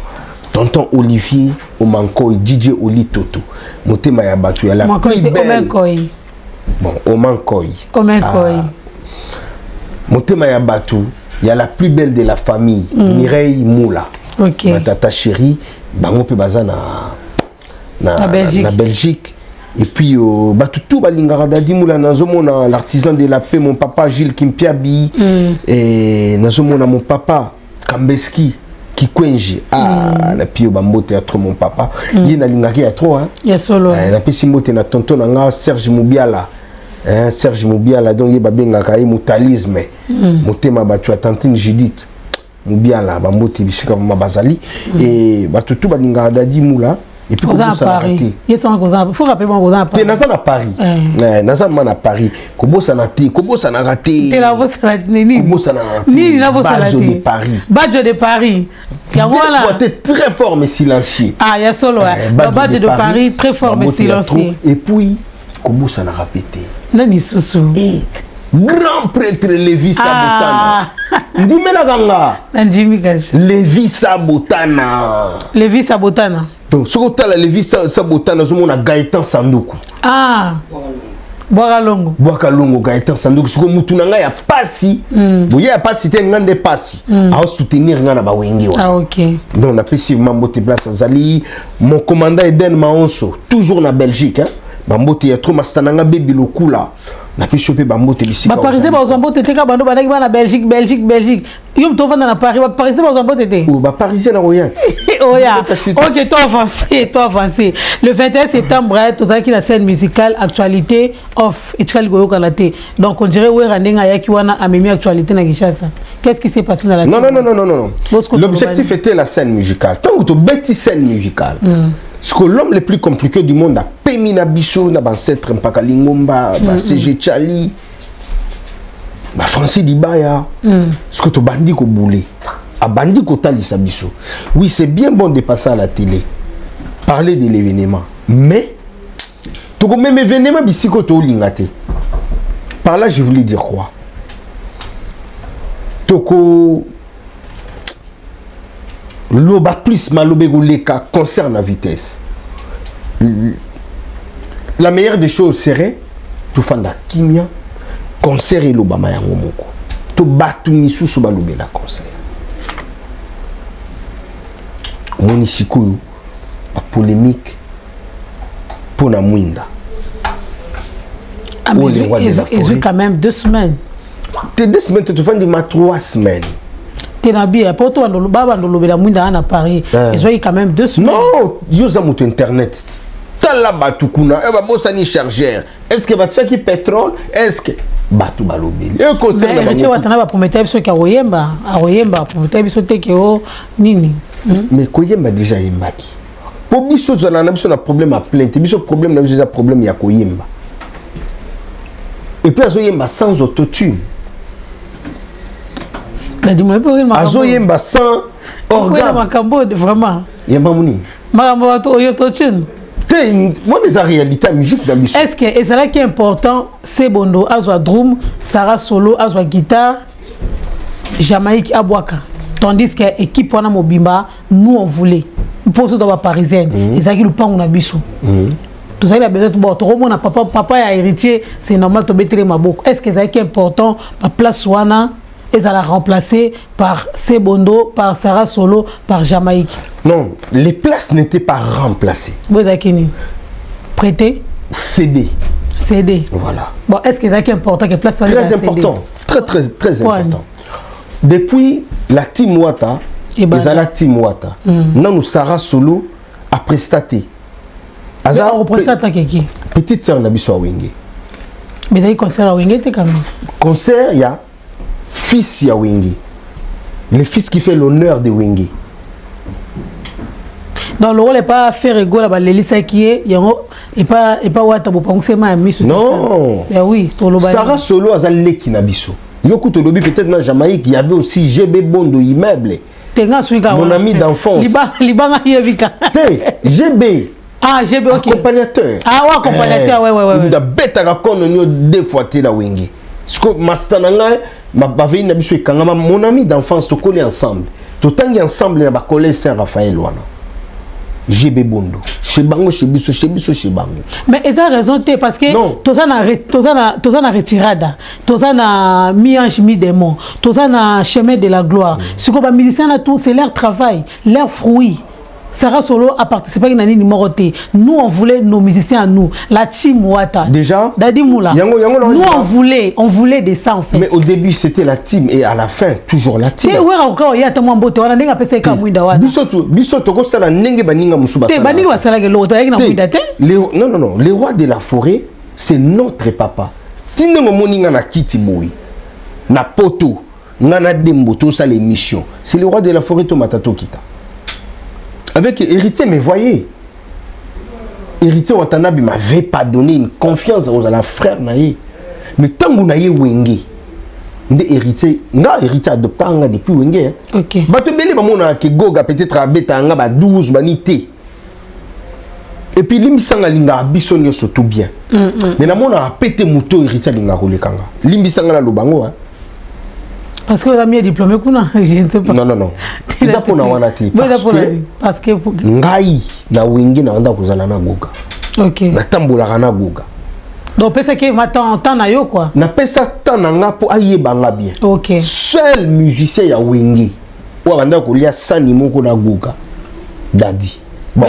Tonton Olivier Omankoy, DJ Oli Toto. Motema ya batu ya la plus belle. Bon, Omankoy. Motema ya batu, il y a la plus belle de la famille, Mireille Moula. Ma tata chérie, bango pe baza na Belgique. Et puis batu tout balingara Dadi Moula nazomona l'artisan de la paix mon papa Gilles Kimpiabi et nazomona mon papa Kambeski Kikwenji na pio bambo théâtre mon papa il na lingaki ya trop hein ya solo na pesi mbote na tonton nga Serge Moubiala Serge Moubiala donc ye babenga ka mutalisme motema batu ya tantine Judith Moubiala bambo tibisika mabazali et batu tout balingara Dadi Moula et puis comment ça arrêté il faut rappeler moi à Paris naza na Paris naza na Paris kobosa na te kobosa na raté kobosa na Badjo de Paris Badjo de Paris il était très fort mais silencieux il y a solo Badjo de Paris très fort mais silencieux et puis kobosa na répété nani susu grand prêtre Lévi Sabotana ndimela ganga ndimi kashi Lévi Sabotana donc ce que la Lévi Sabotana zomona Gaëtan Sanduku Boakalongo Gaëtan Sanduku ce que mutunanga ya pasi boya ya pasi te ngande pasi a soutenir ngana ba wengi wa donc on a fait si mambote place azali mon commandant Eden Maonso toujours na Belgique hein mambote ya trop mastananga bébé lokula na pi choper bambote bisika ba parisien ba ozambote te ka bando banaki ba na Belgique yo mto vanda na Paris ba parisien ba ozambote te ou ba parisien na royat OK toi avancé le 21 septembre tozaki na scène musicale actualité off etchali goyo kalate donc on dirait ouais randenga yaki wana amemi actualité na Kinshasa qu'est-ce qui s'est passé dans la non l'objectif était la scène musicale tant que tu bêtis scène musicale Parce que l'homme le plus compliqué du monde a Pemina Bisso, na ancêtre Mpaka Lingomba, CG Chali, Francis Dibaya. Parce que tu bandis ko boulé, a bandi ko talisa Bisso. Oui, c'est bien bon de passer à la télé, parler de l'événement, mais tu as même événement bisiko to lingate. Par là, je voulais dire quoi? Toko Loba plus malobego leka concerne la vitesse. La meilleure des choses serait tout fanda kimia concert et loba mayango moko. To batu misusu balobe la concert. Moni sikuyu pa polémique pour na mwinda. Ah, mais ils ont quand même 2 semaines. T'es 2 semaines, tu fais du 3 semaines. T'es nabi, pour toi, la mwinda à Paris. Ils ont quand même 2 semaines. Non, ils ont internet. T'as la batukuna, elle va bosser ni chargeur. Est-ce que va tchaki pétrole? Est-ce que batu balobeli? Et concert là. Mais tu vois, t'as pas promettre biso ka Oyemba, a Oyemba promettre biso te ke o nini. Mais Koyemba déjà yembaki. Pour biso za na biso na problème à plainte, biso problème na biso problème ya Koyemba. Et puis Azoyemba sans autotune. Azoyemba sans organe. Vraiment. Yemba moni. Makambo autotune. Moi, mais la réalité, musique d'ambition. Est-ce que c'est là qui est important? C'est Bondo, Azwa Drum, Sarah Solo, Azwa Guitare, Jamaïque, Abouaka. Tandis que l'équipe Wana Mobimba, nous on voulait. Pour ceux d'abord parisienne, et ça qui nous parle, on a bisou. Tout ça, il a besoin de bon. Papa a héritier, c'est normal de mettre ma boucle. Est-ce que c'est qui est important? La place Wana, et ça l'a remplacé par Sebondo, par Sarah Solo, par Jamaïque. Non, les places n'étaient pas remplacées. Prêté? CD. CD. Voilà. Bon, est-ce que c'est qui est important que les places soient très important. Très important. Depuis la team Wata, la team Wata, nous Sarah Solo a prestaté. On représente qui? Petite sœur Nabiso Awenge. Mais il y a un concert à Wenge, quand même. Concert, il y a fils ya Wenge. Le fils qui fait l'honneur de Wenge. Donc le rôle n'est pas faire égaux là-bas, l'élisa qui est, et pas Wata c'est ma amie. Non. Ben oui, Sarah Solo a zalé qui nabiso. Yoko Tolobi peut-être dans Jamaïque, il y avait aussi GB Bondo immeuble. Mon ami d'enfance. Liban Yevika. GB. Ah, GB, ok. Accompagnateur. Ah, ouais, accompagnateur, ouais. Il a bête à raconter deux fois la Wenge. Parce que Mastananga, mon ami d'enfance, tu collé ensemble. Tout le temps ensemble, il a collé Saint-Raphaël. GB Bondo. Chez Bango, chez Bisso, chez Bango. Mais ils ont raison, parce que tous en retirada, tous en mi-ange, mi-démon, tous en chemin de la gloire. Ce que les musiciens, c'est leur travail, leur fruit. Sarah Solo a participé à une numéro T. Nous, on voulait nos musiciens à nous. La team Wata. Déjà Dadi Moula. Nous, on voulait de ça en fait. Mais au début, c'était la team et à la fin, toujours la team. Oui, encore, il y a tellement de beauté. On a dit que c'est comme Winda Wata. Bisoto, c'est la Nenge Baninga Moussouba. Non. Les rois de la forêt, c'est notre papa. Si nous avons na Kitiboui, na Poto, na Demboto, ça l'émission. C'est le roi de la forêt Tomatato Kita. Avec héritier, mais voyez, héritier Watanabe m'avait pas donné une confiance aux la frère naïe. Mais tant que naïe Wenge, héritier, héritier adopté depuis Wenge. Ok. Bato beli ba mona ke goga peut-être abeta nga ba 12 banité. Et puis limbisanga linga biso nyoso tout bien. Mais na mona a pété moto héritier linga kolekanga. Limbisanga la lobango hein. Parce que vous avez mis diplômé, je ne sais pas. Non. C'est ça pour nous. Parce que ngai na wingi na anda kuzala na goga. Ok. Na tambola na goga. Donc pesa que maintenant temps na yo quoi. Na pesa temps na nga po ayeba nga bien. Ok. Seul musicien ya wingi ou anda kolia sani moko na goga. Dadi. Bon,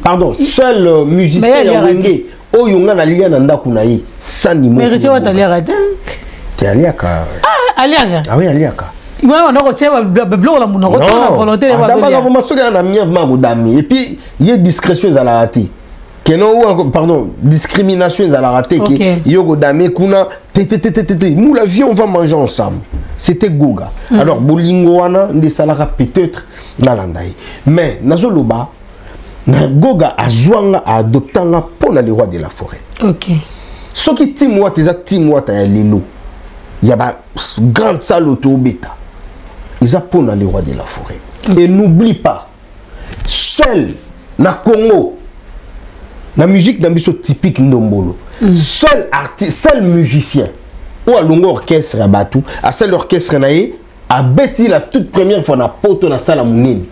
pardon, seul musicien ya wingi o yonga na lia na ndako na ye sani moko. Mais Richard va t'aller arrêter. T'es aliaka. Aliaka. Ah oui, aliaka. Il va on retient blog la mon retient volonté de d'abord vous m'assure na mien ma godami et puis il y a discrétion à la rater. Que non pardon, discrimination à la rater que yo godami kuna nous la vie on va manger ensemble. C'était Goga. Alors bolingo wana ndi salaka peut-être na landai. Mais nazoloba Goga a jouanga a adoptanga pour les rois de la forêt. Ok. Ce qui Tim Watt, ils ont Tim Watt à Lilo. Il y a une grande salle auto-bêta. Ils ont pour les rois de la forêt. Okay. Et n'oublie pas, seul na Congo, la musique d'un biso typique Ndombolo, seul artiste, seul musicien, ou à longo orchestre à Batou, à seul orchestre naïe, a bêti la toute première fois na poto na salle à Mounini.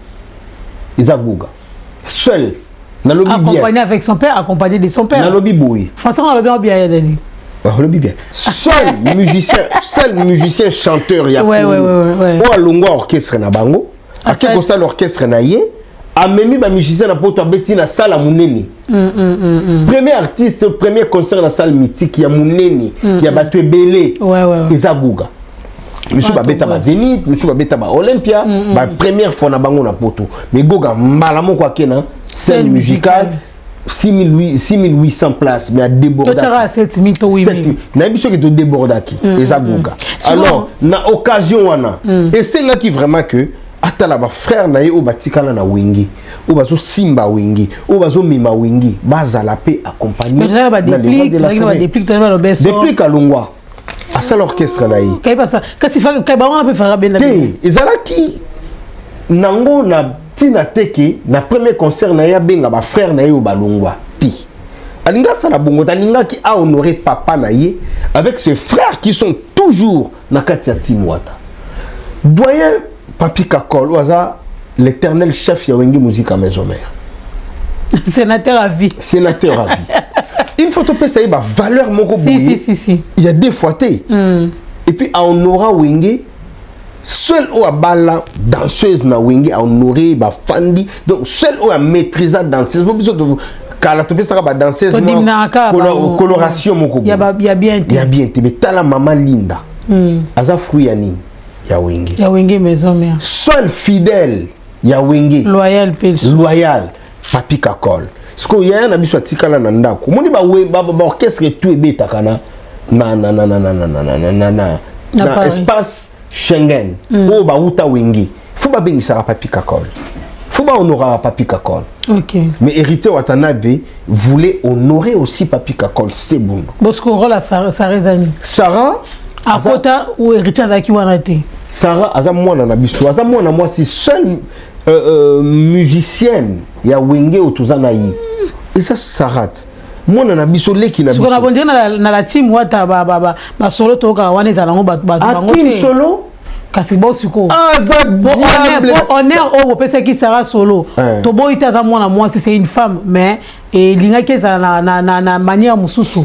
Ils ont Goga. Seul. Accompagné avec son père, accompagné de son père. Na lobby boy. Franchement, on l'a bien dit. Lobby bien. Seul musicien chanteur ya. Ouais. Ou à longo orchestre na bango. À quelque chose l'orchestre na yé. A même ba musicien na poto bêti na salle à Mounini. Premier artiste, premier concert na salle mythique ya Mounini, ya Batou Belé. Ouais. Ils ont Goga. Monsieur Babeta ba Zénith, monsieur Babeta ba Olympia, ba première fois na bango na poto. Mais Goga mbala moko akena scène musicale 6800 places mais à débordaki. Toi 7000 to 8000. Na biso ki to débordaki eza Goga. Alors na occasion wana et c'est là qui vraiment que atala ba frère na ye o batikala na wengi o bazo simba wengi o bazo mima wengi bazala pe accompagner na le depuis Kalongwa à ça l'orchestre là yi kay pasa kasi fa kay ba wana pe fara ben ezalaki nango na tina teke na premier concert na ya benga ba frère na ye o balongwa ti alinga sala bongo talinga ki a honoré papa na ye avec ses frères qui sont toujours na kati ya Tim Wata doyen Papi Kakol ou l'éternel chef Yawengi Musique à Maison Mère. Sénateur à vie. Sénateur à vie. Il faut te ça y a valeur moko boye. Si. Il y a des fois Et puis à honora Wenge seul ou à bala danseuse na Wenge à honorer ba fandi donc seul ou à maîtriser danseuse kala to pesa ba danseuse coloration moko boye. Il y a bien mais tala maman Linda. Aza fruit ya nini? Yawenge Maison Mère. Seul fidèle Yawenge. Loyal Pelso. Loyal Papi Kakol. Ce qu'il y a un abisso tikala nanda. Comment ni ba orchestre tout est bêta kana na espace Schengen. Oh ba uta Wenge. Faut ba bengi sara Papi Kakol. Faut ba honorer Papi Kakol. OK. Mais héritier Watanabe voulait honorer aussi Papi Kakol, c'est bon. Bosco rôle à Sarah à Kota ou Richard Zaki Wanate. Sarah Azamouana Nabiso, Azamouana moi c'est seule musicienne ya Wenge Otuzanayi. Et ça Sarat. Moi Nabiso leki Nabiso. Ce qu'on a bon dire na la team Wata ba solo toka wane zalango ba team solo Kasibo suko. Honneur au pese qui sera solo. Tobo ita za mwana moi c'est une femme mais et linga keza na manière mususu.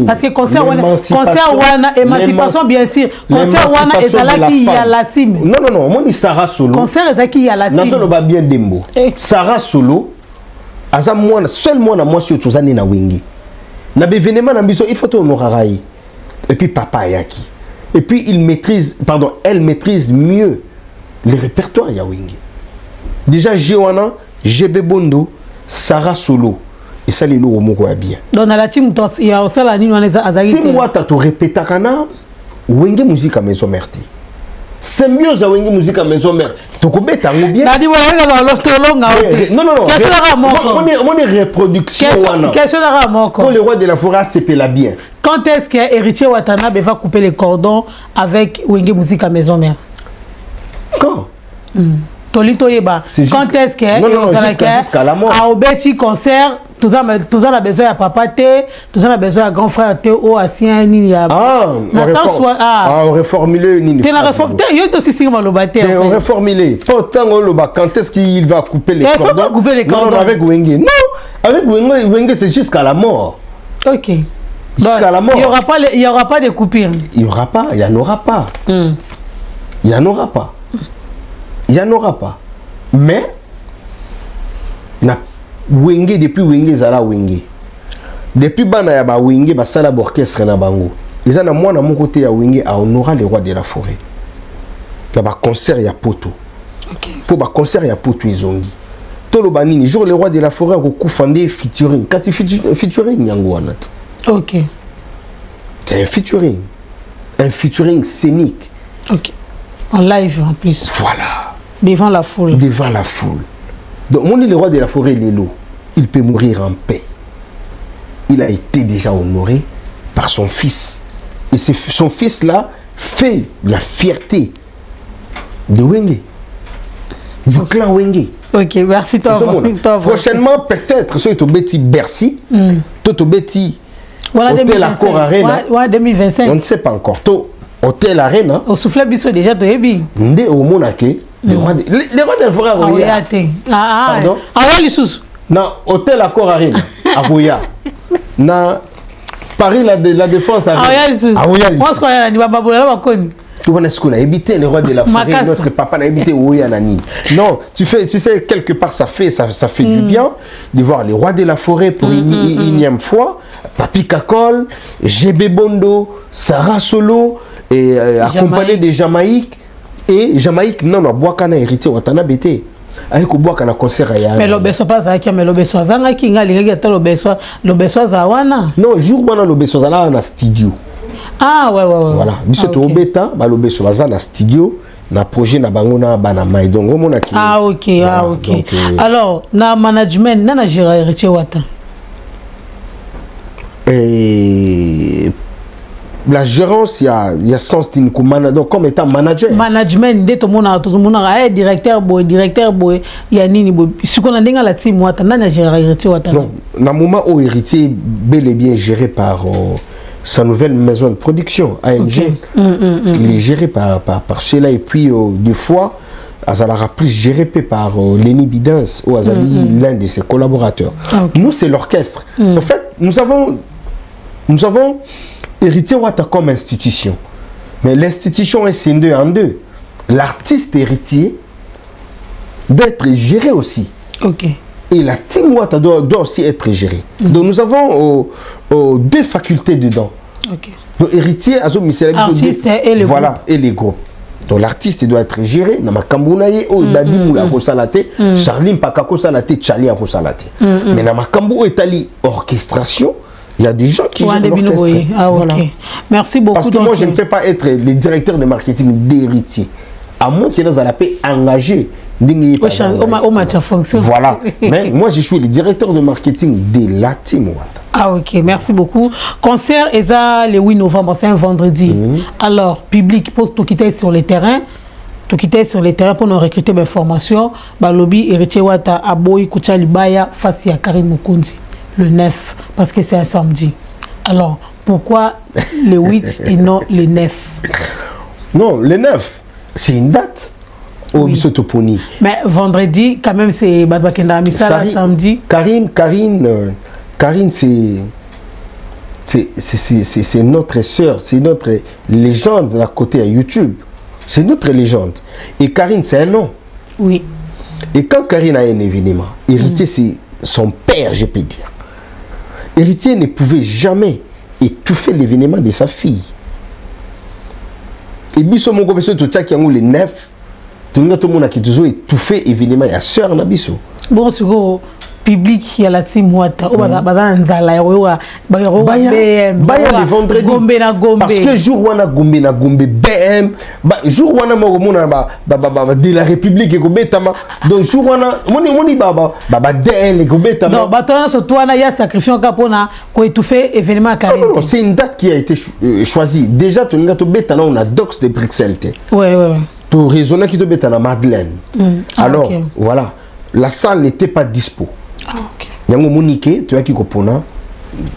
Parce que concert wana émancipation bien sûr. Concert wana ezalaki ya la team. Non, moi ni Sarah solo. Concert ezalaki ya la team. Nazo ba bien dembo. Sarah solo aza mwana seul mwana moi sur tozani na Wenge. Na bévénement na biso il faut honorer. Et puis papa yaki. Et puis elle maîtrise mieux les répertoires Yawenge. Déjà Jewana, GB Bondo, Sarah Solo. Et ça les lots moko bien. Donc dans la team il y a aussi la ligne azaki. Si moi tu répéta kana Wenge Musique à Maison Mère. C'est mieux à Wenge Musique à Maison Mère. Tu connais tango bien. Non. Mon reproduction pour le roi de la forêt c'est la bien. Quand est-ce que héritier Watanabe va couper les cordons avec Wenge Musique à Maison Mère? Quand? Tolito Yeba. Quand est-ce que jusqu'à la mort. À Obeti concert, tout ça a besoin à papa T, tout ça a besoin à grand frère T, au Asien Nini. On reformulé Nini. On reformulé. Quand est-ce qu'il va couper les cordons? Non, avec Wenge. Non, avec Wenge c'est jusqu'à la mort. Ok. Jusqu'à la mort. Il n'y aura pas de coupure. Il n'y aura pas, il n'y en aura pas. Il n'y en aura pas. Il n'y en aura pas. Mais, Wenge, depuis Wenge, Zala Wenge. Depuis Bana Yaba Wenge, Basala Orchestre na Bango. Ils ont moi, à mon côté, à Wenge, à honorer les rois de la forêt. Dans un concert, il y a Poto. Pour un concert, il y a Poto et Zongi. Tolo Banini, jour les rois de la forêt, au coup fondé featuring. Quand tu featuring, Yango Anat. Ok. C'est un featuring scénique. Ok. En live en plus. Voilà. Devant la foule. Devant la foule. Donc, mon le roi de la forêt, Lélo, il peut mourir en paix. Il a été déjà honoré par son fils. Et son fils-là fait la fierté de Wenge, du clan Wenge. Ok, merci toi. Prochainement, peut-être, si tu as Bercy, tu as Hôtel Accor Arena. Ouais, 2025. On ne sait pas encore. Hôtel Arena. Au souffle biso déjà, tu es bien. Ndé au Monaké, le roi de la forêt à Goya. Pardon? Ah, les sous. Non, Hôtel Accor Arena à Goya. Na Paris, la défense Arena. Ah, les sous. Moi, je crois qu'il y a des tu connais ce qu'on a habité, le roi de la forêt, notre papa n'a habité Ouya Nani. Non, tu sais, quelque part, ça fait du bien de voir les rois de la forêt pour une énième fois. Papi Kakol, GB Bondo, Sarah Solo, et accompagné de Jamaïque. Et Jamaïque, non, Boakana hérité, Watana Bété. Avec Boakana concert à mais le besoin pas ça, mais le besoin Zanga qui a le besoin Zawana. Non, jour où on a le besoin Zala en studio. Ah ouais. Voilà, biso to beta, ba lobe so baza na studio, na projet na bango na bana mai donc on a qui. Ah OK, voilà, ah OK. Donc, alors, na management, na gérer héritier wata. Et la gérance, il y a sens d'une donc comme étant manager. Management, dès tout le monde a directeur boy, il y a nini boy. Si on a denga la team wata, na gérer héritier wata. Non, na moment où héritier bel et bien géré par sa nouvelle maison de production, ANG. Okay. Il est géré par cela. Et puis, des fois, Azalara plus géré par Lenny Bidens ou Azali, l'un de ses collaborateurs. Okay. Nous, c'est l'orchestre. En fait, nous avons hérité Wata comme institution. Mais l'institution est scindée en deux. L'artiste héritier doit être géré aussi. Ok. Et la team Wata doit aussi être gérée. Donc nous avons deux facultés dedans. Okay. Donc héritier, artiste et les voilà, groupes. Et les groupes. Donc l'artiste doit être géré. Namakambunaye, Dadi Moula Kosalate, Charline Pakako Salate, Charlie Akosalate. Mais Namakambu Etali orchestration, il y a des gens qui gèrent l'orchestre. Ah, voilà. Okay. Merci beaucoup. Parce que moi je ne peux pas être le directeur de marketing d'héritier. À moins que nous allons engager. Voilà. Mais moi, je suis le directeur de marketing de la team Wata. Ah ok, merci beaucoup. Concert est le 8 novembre, c'est un vendredi. Alors, public pose tout quitter sur le terrain. Tout quitter sur le terrain pour nous recruter des formations. Balobi héritier Wata Aboy Koucha Libaya face à Karine Mukundi le 9 parce que c'est un samedi. Alors, pourquoi le 8 et non le 9? Non, le 9, c'est une date. Oui. Mais vendredi, quand même, c'est Badbakenda Misala, samedi. Karine, c'est notre sœur, c'est notre légende à côté à YouTube. C'est notre légende. Et Karine, c'est un nom. Oui. Et quand Karine a un événement, héritier, c'est son père, je peux dire. Héritier ne pouvait jamais étouffer l'événement de sa fille. Et biso mon professeur Toutchak Yango le 9. Tout le monde qui a étouffé l'événement, il y a sœur Nabiso. Bon, c'est le public, il y a la team Wata. Il y a le vendredi. Parce que jour où on a Gombe BM, jour où on a de la République, donc jour où on a DL, non, il y a sacrifié pour étouffer l'événement. Non, c'est une date qui a été choisie. Déjà, on a Dox de Bruxelles. Oui. Pour raisonner qui te met à la Madeleine. Alors, okay. Voilà, la salle n'était pas dispo. Yango Monique, tu vois qui compona.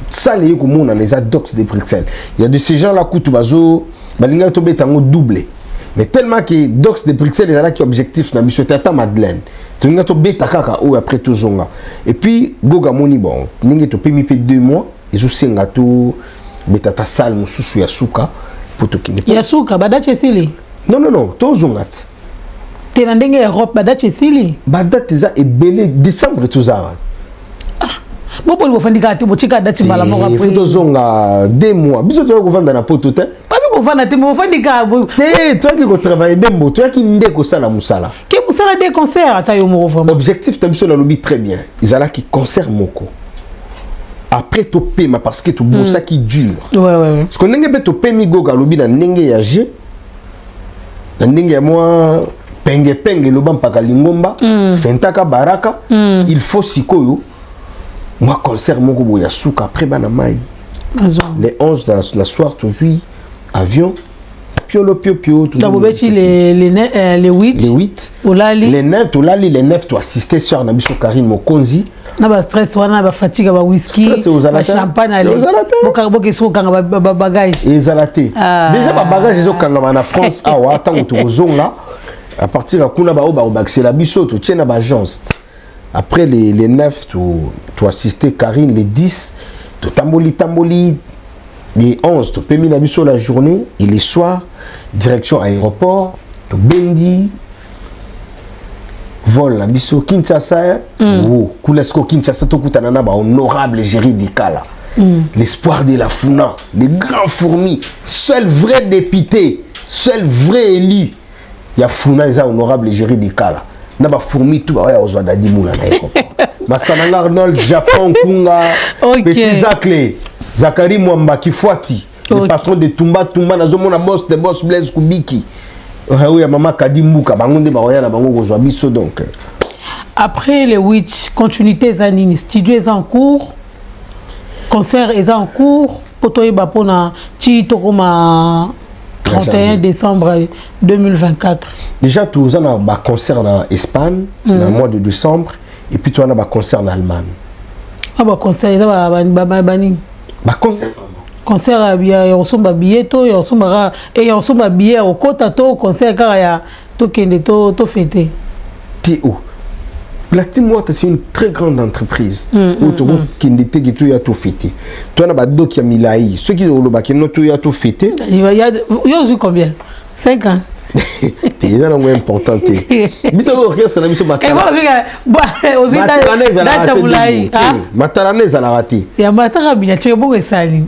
Salle est comme on a les docs de Bruxelles. Il y a de ces gens là qui tu bazo, balinga to betango doublé. Mais tellement que docs de Bruxelles est là qui objectif na biso tata Madeleine. Tu nga to beta kaka ou après to zonga. Et puis goga moni bon, ninge to pemi pe 2 mois, et senga to beta ta salle mususu ya suka pour to kine. Ya suka badache sili. Non, tozongat. Tu es en Europe, badate sili. Badate za ebele décembre toza. Bon pour le faire dikati botika date bala mo après. Il faut tozonga 2 mois. Biso to ko vanda na poto te. Pas ko vanda te mo fandi ka. Te toi qui ko travailler dembo, toi qui ndeko sala musala. Ke musala des concerts ata yo mo vraiment. Objectif tamso na lobby très bien. Ils ala qui concert moko. Après to paiement parce que to bossa qui dure. Ouais. Parce que ndenge be to paiement goga lobby na ndenge ya G. Ndenge ya moi penge penge loba mpaka lingomba fentaka baraka il faut sikoyo moi concert moko boya suka après bana mai les 11 la soir tu vis avion piolo pio pio toujours les 8 les 9 to lali les 9 to assister sur na biso Karine Mokonzi na ba stress wana ba fatigue ba whisky ba champagne ale boka so kanga ba bagage ezalate déjà ba bagage ezo kanga na France awa tango to zonga à partir de kuna ba baxer la biso to tiena ba agence après les 9 to assister Karine les 10 to tamboli les 11 to pemi na biso la journée et les soirs direction aéroport to bendi vol la biso Kinshasa kulesko Kinshasa to kutana na ba honorable Géry Dikala l'espoir de la Funa les grands fourmis seul vrai député seul vrai élu ya Funa eza honorable Géry Dikala na ba fourmi tout ba ya ozwa dadi mula na aéroport Masana Arnold Japon Kunga Petit Zakle Zakari Mwamba Kifuati le patron de Tumba nazomona boss de boss Blaise Kubiki ya mama Kadi Mbuka bangonde ba na bango kozwa biso donc après les 8 continuité zanini studio est en cours concert est en cours potoyeba pona ti tokoma 31 décembre 2024 déjà tous on a un concert en Espagne dans le mois de décembre et puis tu as un concert en Allemagne concert concert ya osomba billet to ya osomba et ya osomba billet au kota to concert kaka ya to kende to fêter Tio la Timwat c'est une très grande entreprise où tu kende te ki to ya to fêter toi na ba doki ya milai ceux qui ont le bac no to ya to fêter il y a combien 5 ans t'es là moins important biso ko rien ça na biso matala matala neza la raté ya matala binya tsheke bongo esali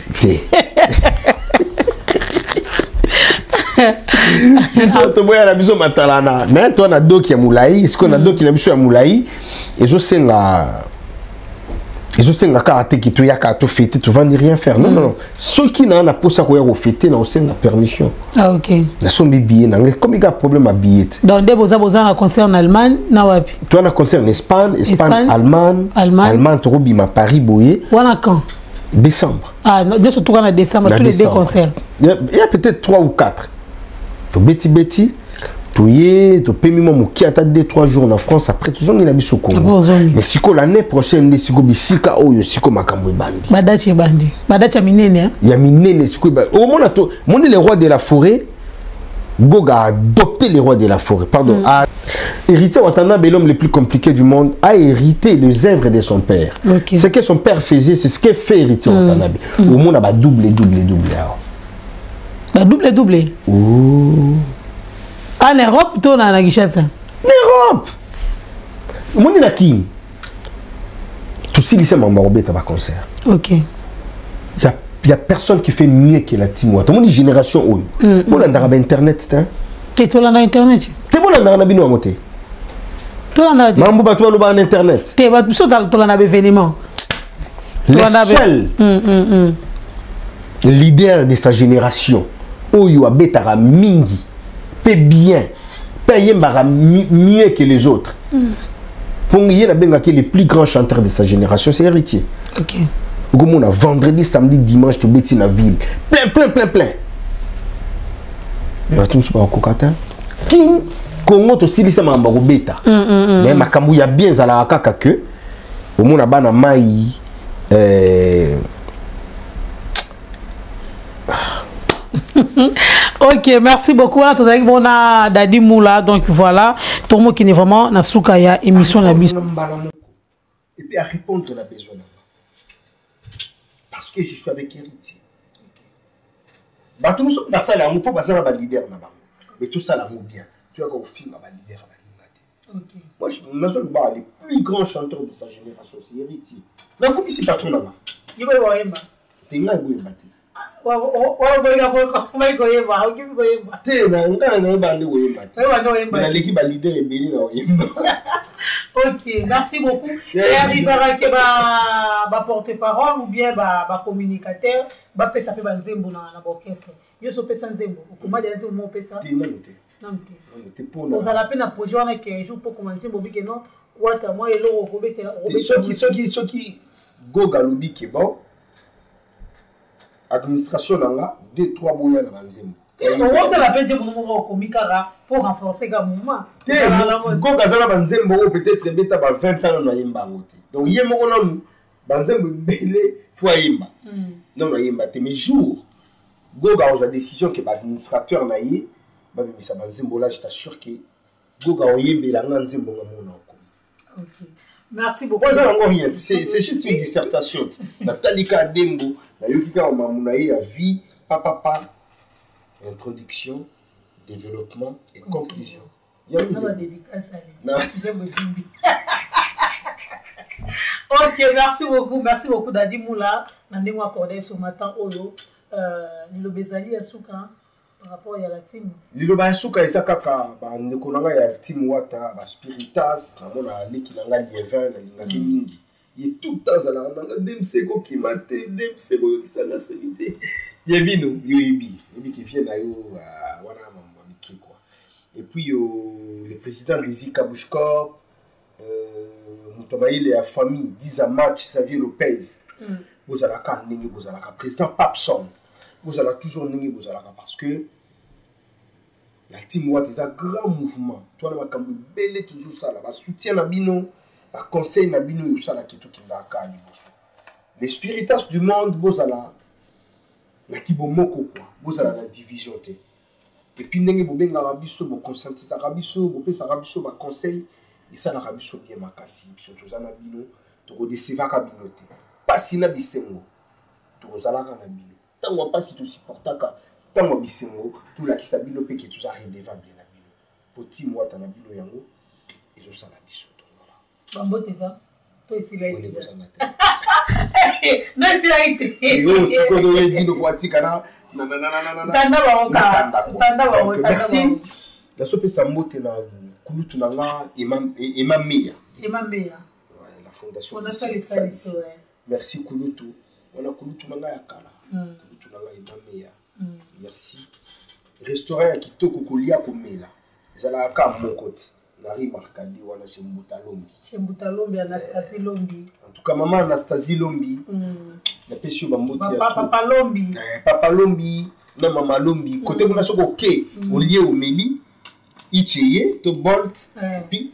biso to boya na biso matala na mais toi na doki ya mulai ce qu'on a doki na biso ya mulai ezo senga karaté qui tu ya ka to fêter tu vas ni rien faire non ceux qui na posa ko ya ko fêter na osenga permission OK na sombi billet na comme il y a problème à billet donc des boza na concert en Allemagne na wapi toi na concert en Espagne Allemagne to bima Paris boyer wana quand décembre non surtout en décembre tous les deux concerts il y a peut-être 3 ou 4 to beti to pemi mo ki ata 2-3 jours en France après tout ça il a biso Congo mais siko l'année prochaine siko bisika oyo siko makambo bandi badachi minene ya minene siko au mona to moni les rois de la forêt Goga a adopté les rois de la forêt pardon a hérité Watanabe l'homme le plus compliqué du monde a hérité les œuvres de son père ce que son père faisait c'est ce que fait hériter Watanabe au monde a double en Europe, tu as en Europe. Mon inakim. Tout si lycée Mambarobé t'as pas concert. OK. Il y a personne qui fait mieux que la Timwa. Tout le monde génération oyo. Bon là dans internet c'est. Tu es là dans internet. C'est bon là dans bino amoté. Toi là. Mambo ba toi là internet. Tu vas tout dans ton événement. Le seul leader de sa génération oyo abetara mingi. Paye bien, paye mieux que les autres. Pour y a les plus grands chanteurs de sa génération, c'est héritier. OK. Comme on a vendredi, samedi, dimanche, tu bêtis dans la ville. Plein. Mais tu ne sais pas au Kokata. King, Congo, tu sais, c'est un bêta. Mais ma kamouya bien à la kaka que. Au monde a ban maï. OK, merci beaucoup. Tout avec mon Dadi Moula, donc voilà, tout le monde qui est vraiment dans Soukaya émission la bis. Et puis à répondre à la besoin. Parce que je suis avec héritier. Bah tout le monde ça là, on peut passer à leader là-bas. Mais tout ça là bien. Tu as au film à leader à OK. Moi je me suis les plus grands chanteurs de sa génération, c'est héritier. Là comme ici patron là-bas. Il va y avoir Emba. T'es là où Emba. OK, merci beaucoup. Et arrivera que ba porte-parole ou bien ba communicateur ba pesa pe ba nzembo na orchestre. Yo so pesa nzembo. Comment dire nzembo mo pesa? Vous avez peine à projet un jour pour commencer que non, moi et l'eau ceux qui Goga Lobi qui est bon, administration là, 2-3 boyas dans l'ensemble. On se l'appelle dire pour renforcer le mouvement. Goga Zala Banzembo peut-être bêta 20 ans na yemba ngote. Donc yemo kono Banzembo belé fois yemba. Non na yemba te mais jour Goga a décision que l'administrateur na yé ba bimisa Banzembo là je t'assure que Goga oyembe la nzembo ngamona ko. OK. Merci beaucoup. C'est juste une dissertation. Natalika Dembo, na yokika mamunaye à vie, papa, introduction, développement et conclusion. Ok, merci beaucoup Dadi Moula. Nandé moi accordé ce matin Oyo. Lilo Bezali Asuka par rapport à la team. Lilo Asuka Isakaka, ne connaît ya team Wata, Spiritas, namona leki nanga lievin na linga mingi. Il est tout le temps à la Demsego qui mate, Demsego qui s'en a solité. Yebino, Yebi qui vient à voilà quoi. Et puis le président Lizzy Kabouchkor, Moutomaïl et la famille, 10 à match, Xavier Lopez. Vous allez à président Papson. Vous allez toujours n'engue vous allez parce que la team Watt est un grand mouvement. Toi, on va belle toujours ça là, va soutien à Bino, va conseil à Bino et ça là qui est tout qui va à les spiritas du monde, vous allez la kibomoko quoi, vous allez la division té. Et puis n'engue vous bien arabiso, vous consentez arabiso, vous payez arabiso, va conseil et ça l'arabiso bien makasi, surtout ça na Bino, tu vas décevoir à Bino té. Pas si na bisengo, tu vas aller à Bino. Tant qu'on pas si tu supportes ka, tant qu'on bisengo, tout la qui s'habille pe qui tout ça redevable na Bino. Pour 10 mois ta na Bino yango, ils ont ça la biso donc voilà. Bambo t'es ça, toi ici là. On est comme ça. Non c'est là été. Et oh tu connais Bino voiti kana, merci. La sope sambote na kulutu nanga Emamia. Emamia. La fondation. On a fait les services. Merci Kulutu. On a Kulutu nanga ya kala. Kulutu nanga Emamia. Merci. Restaurant qui toko kolia komela. Zala ka mokoti. Nari markadi wana chez Mbutalombi. Chez Mbutalombi Anastasie Lombi. En tout cas maman Anastasie Lombi. Na pesio bamboti ya Papa Lombi. Papa Lombi, na maman Lombi. Côté mona soko ke, au lieu au meli, Icheye, to bolt, puis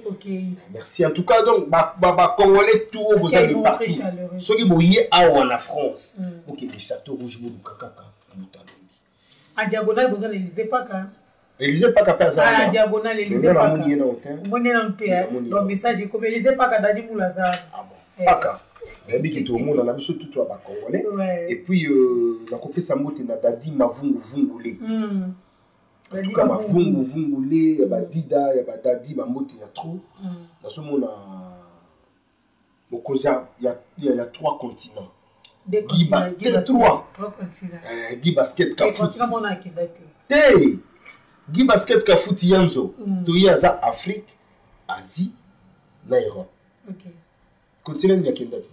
ok. Merci. En tout cas, donc, Congolais, tout vous avez de partout. Ceux qui voyaient en France, ok, les châteaux rouges, à diagonale, vous allez Élysée pas quand. Élysée pas qu'à faire ça. À diagonale, Élysée pas quand. Mon donc message est comme Élysée pas qu'à Dadi Moulaza. Ah bon. Pas qu'à. Mais qui tout le monde, on a vu surtout tout à Congolais. Et puis, la copie Sambote n'a Dadi Mavungu Vungulé. En tout cas, Mavungu Vungulé, il y a Dadi Mambote, il y a trop. Dans ce monde, il y a 3 continents. Trois continents. Guy Basket Kafuti. Guy Basket Kafuti Yanzo. Tu y a Afrique, Asie, Europe. Continent de Kendati.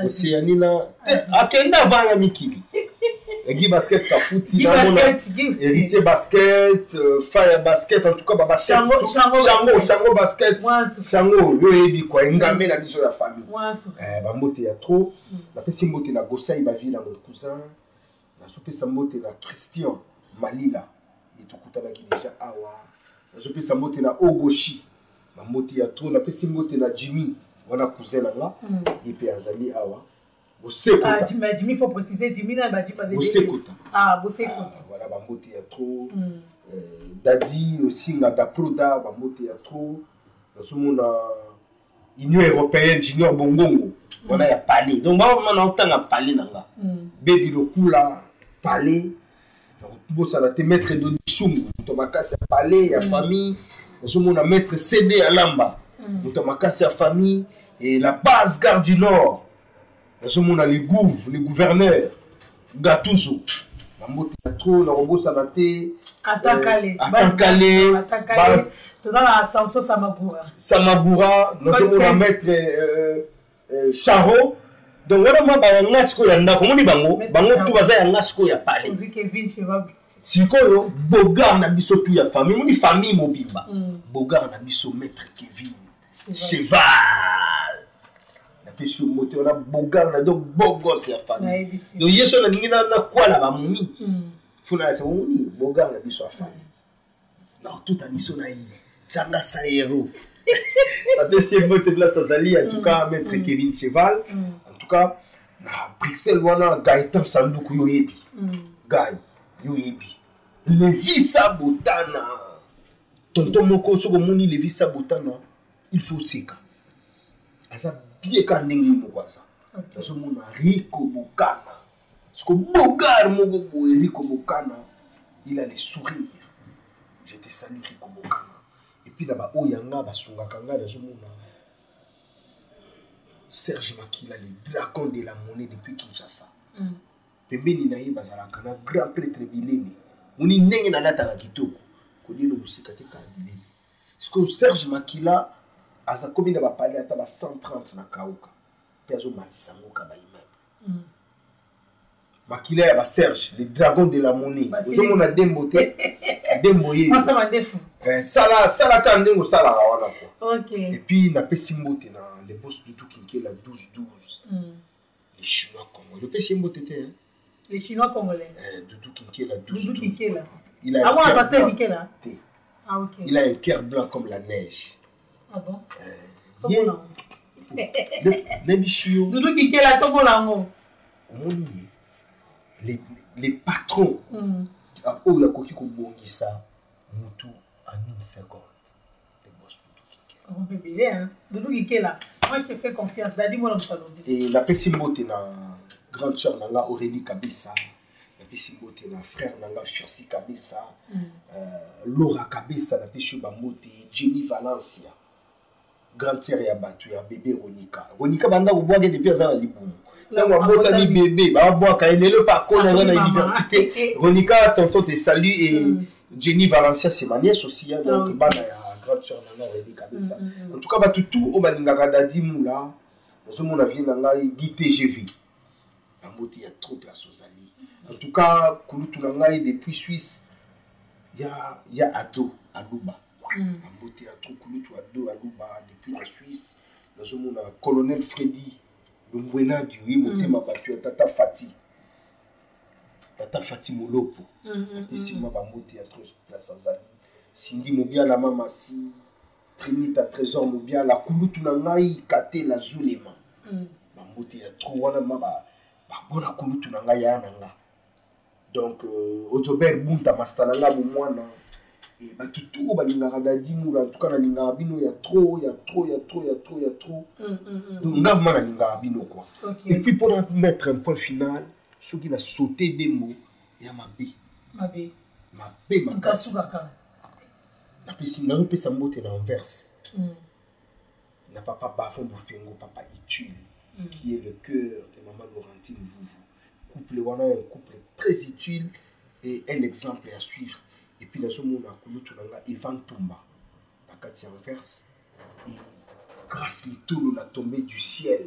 Océanie là. Akenda va ya Mikili. Guy Basket Kafuti, héritier basket, fire basket, en tout cas, basket. Chango basket. Chango, yo ebi quoi, ngame na biso ya famille. Bambote ya trop. La pesi mbote na Gosai ba ville mon cousin. La soupe sa mbote na Christian Malila. Et tout kutana ki déjà awa. La soupe sa mbote na Ogoshi. Bambote ya trop. La pesi mbote na Jimmy, wana cousin nga. Et puis azali awa. Ah, Jimmy, il faut préciser, Jimmy n'a pas dit pas de Ah, voilà, Bambote ya trop. Dadi aussi, n'a da Proda, Bambote ya trop. Dans ce monde, Union européenne, Junior Bongongo. Voilà, il y a Palais. Donc, on a autant à Palais. Baby Lokula, Palais. Donc, ça a été maître de Nishoum. Tomakasi à Palais, il y a famille. Dans ce monde, on a maître CD à Lamba. Tomakasi à famille. Et la base Gare du Nord. Dans ce monde, les gouverneurs, Gatouzo, la moto trop, la robot Sanate, Atakale, tout dans la Samso Samaboura, dans ce monde, maître Charo. Donc, vraiment, Nasko Yanda, comment dit Bango, tout va à Nasko ya Palais. sikoyo bogar na biso tu ya famille moni famille mobimba bogar na biso maître Kevin cheval na peso moté on a bogar na donc bogos ya famille donc yeso na ngina na kwala ba mumi funa ya moni bogar na biso ya famille non tout à biso na yi Sanga Saero. La deuxième mot de place Azali, en tout cas, maître Kevin Cheval. En tout cas, na Bruxelles, wana Gaëtan Sanduku Yoyebi. Gaï, Yoyebi. Levisa Botana. Tonton Moko, ce que moni Levisa Botana, il faut seka. Asa bien kandingi mokwaza. Asa mona Rico Bokana. Ce que Bogar Mogo Rico Bokana, il a les sourires. Je te salue Rico Bokana. Et puis là-bas, Oyanga, Basunga Kanga, Serge Makila, les dragons de la monnaie depuis Kinshasa. Pembeni na ye bazala kana grand prêtre bileni. Muni nenge na lata la kitoko. Kodi no musikate ka bileni. Parce que Serge Makila aza komi na ba pale ata ba 130 na kauka. Pezo matisa ngoka ba immeuble. Makila ya ba Serge, les dragons de la monnaie. Ozo mona dembote. Demboye. Masa mandefu. Sala kandengo sala wana quoi. OK. Et puis na pesi mbote na les boss du tout qui la 12-12. Les Chinois congolais. Le pesi mbote hein. Les Chinois congolais. Doudou Kinkela 12. Doudou Kinkela. Il a un pasteur Kinkela. Ah OK. Il a un cœur blanc comme la neige. Ah bon? Comment Doudou Kinkela tomolango. Les patrons. Oh ya koki ko bongisa mutu en une seconde. Les boss Doudou Kinkela. On peut bien hein. Doudou Kinkela. Moi je te fais confiance. Dadi moi on et la pesimbote na grande sœur nanga Aurélie Kabessa. La pesimbote na frère nanga Fursi Kabessa. Laura Kabessa na pecho bamote Jenny Valencia. Grande sœur ya batu ya bébé Ronika. Ronika banda ko boage depuis azana libumu. Tango bota ni bébé ba boaka elelo pa kola na université. Ronika tonton te salue et Jenny Valencia c'est ma nièce aussi donc bana ya grande sœur nanga Aurélie Kabessa. En tout cas batu tout o balinga dadi mula. Nous mon avis nanga Guy TGV. Il y a trop de place aux alliés. En tout cas, depuis Suisse, il y a Ado, Alouba. Il y a trop Ado, Alouba, depuis la Suisse. Nous avons un colonel Freddy, le Mwena du Rimote m'a battu à Tata Fati. Tata Fati Molopo. Ici, ma bamote à trop place aux alliés. Cindy Mobia, la Mamasi, Trinita Trésor Mobia, la Kouloutou Nangaï, Kate, la Zulema. Bamote à trop, wana maba. Bona kulutu nanga ya nanga donc Ojobert Bunta Mastananga bomwana et ba tutu balinga dadi mula en tout cas na linga bino ya trop donc ngama na linga bino quoi et puis pour mettre un point final ce qui a sauté des mots ya mabe makasugaka na pesi na pesa mbote na inverse na papa Bafon Bofengo papa Itule qui est le cœur de maman Laurentine Vouvou. Couple wana un couple très utile et un exemple à suivre. Et puis dans ce monde à Kouloutoulanga Ivan Tomba la Katia Anvers et grâce à tout la tombée du ciel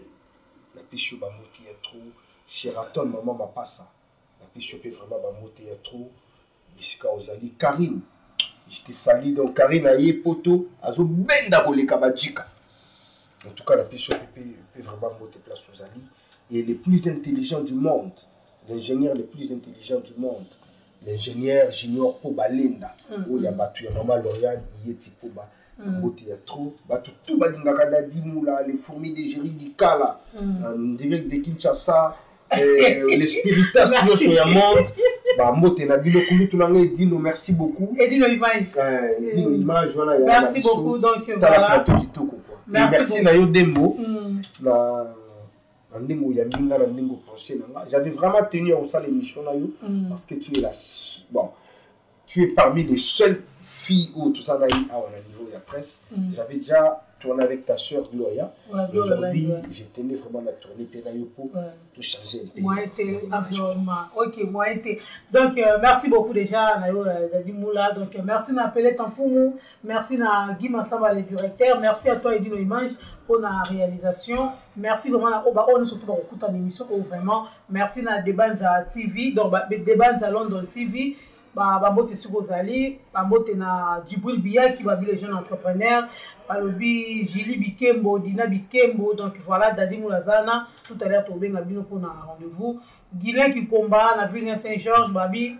la pêche bamote ya trop Sheraton maman ma passa la pêche vraiment bamote ya trop bisika ozali Karine je te salue donc Karine aye poto azo benda koleka bajika. En tout cas, la pêche peut vraiment monter place aux alliés. Et les plus intelligents du monde, l'ingénieur les plus intelligents du monde, l'ingénieur Junior Poba Lenda, où il y a battu Maman L'Oréal, Yeti Poba, Moté à trop, battu tout Badingakada Dimoula, les fourmis des Géridicala, en direct de Kinshasa, les spiritas qui nous sont à monde, Moté Nabilo Koulou Toulangé, Dino, merci beaucoup. Et Dino Image. Dino Image, voilà. Merci beaucoup, donc voilà. Merci Nayo Dembo. J'avais vraiment tenu à ça l'émission parce que tu es là. Bon, tu es parmi les seules filles où tout ça à niveau de la presse. J'avais déjà tourné avec ta soeur Gloria. Aujourd'hui, j'ai tenu vraiment la tournée pour tout changer un peu. Moi, été environnement. Ok, moi, été. Donc, merci beaucoup déjà, Dadi Moula. Donc, merci d'appeler Tanfoumou. Merci à Guy Massamba, le directeur. Merci à toi, Edino Image, pour la réalisation. Merci vraiment à Oba, surtout pour l'émission. Vraiment, merci à Debanza TV, donc Debanza London TV. Bambote Sugozali, Bambote na Djibril Biya qui va les jeunes entrepreneurs, Balobi Jili Bikembo, Dina Bikembo, donc voilà, Dadi Moulazana, tout à l'heure Tobé Ngabino pour un rendez-vous. Guilain qui combat, la Villeneuve Saint-Georges, Babi,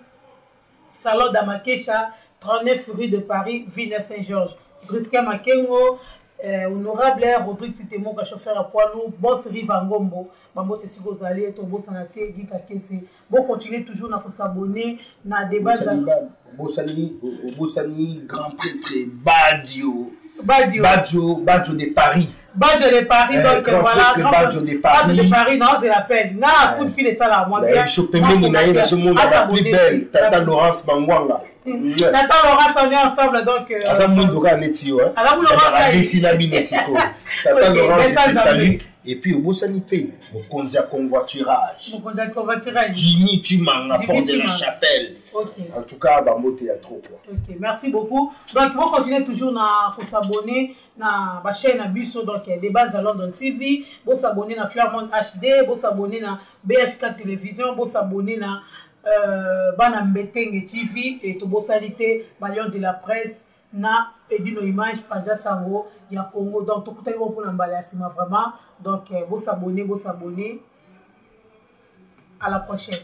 Salon d'Amakesha, 39 rue de Paris, Villeneuve Saint-Georges. Briska Makengo, honorable Rodrigue Titemo, chauffeur à poids lourd, boss Rivangombo, Bambote Sugozali, Tobo Sanate, Gika Kese. Bon, continuez toujours à s'abonner à débat. Bossani, grand prêtre Badio. Badio de Paris. Badio de Paris, donc voilà. Badio de Paris. Badio de Paris, non, c'est la peine. Non, coup de fil et ça là, moi bien. Je peux même la plus belle, Tata Laurence Mangwanga. Tata Laurence, on est ensemble, donc. Asa Mouindoka Netio, hein. Alors, vous l'aurez Tata Laurence, je te salue. Et puis, au Bossani Pay, au Konza Convoiturage. Jimmy Tumanga, porte de la chapelle. Okay. En tout cas, Bambote, il y a trop. Ok, merci beaucoup. Donc, on continue toujours à s'abonner à la chaîne Abisso, donc Débat de London TV. Vous s'abonner à Flormont HD, vous s'abonner à BHK Télévision, vous s'abonner à Banambeteng TV et tout salité Balion de la presse na Edino Image Paja Sango ya Congo. Donc, tout le monde pour n'emballer vraiment. Donc, vous s'abonner. À la prochaine.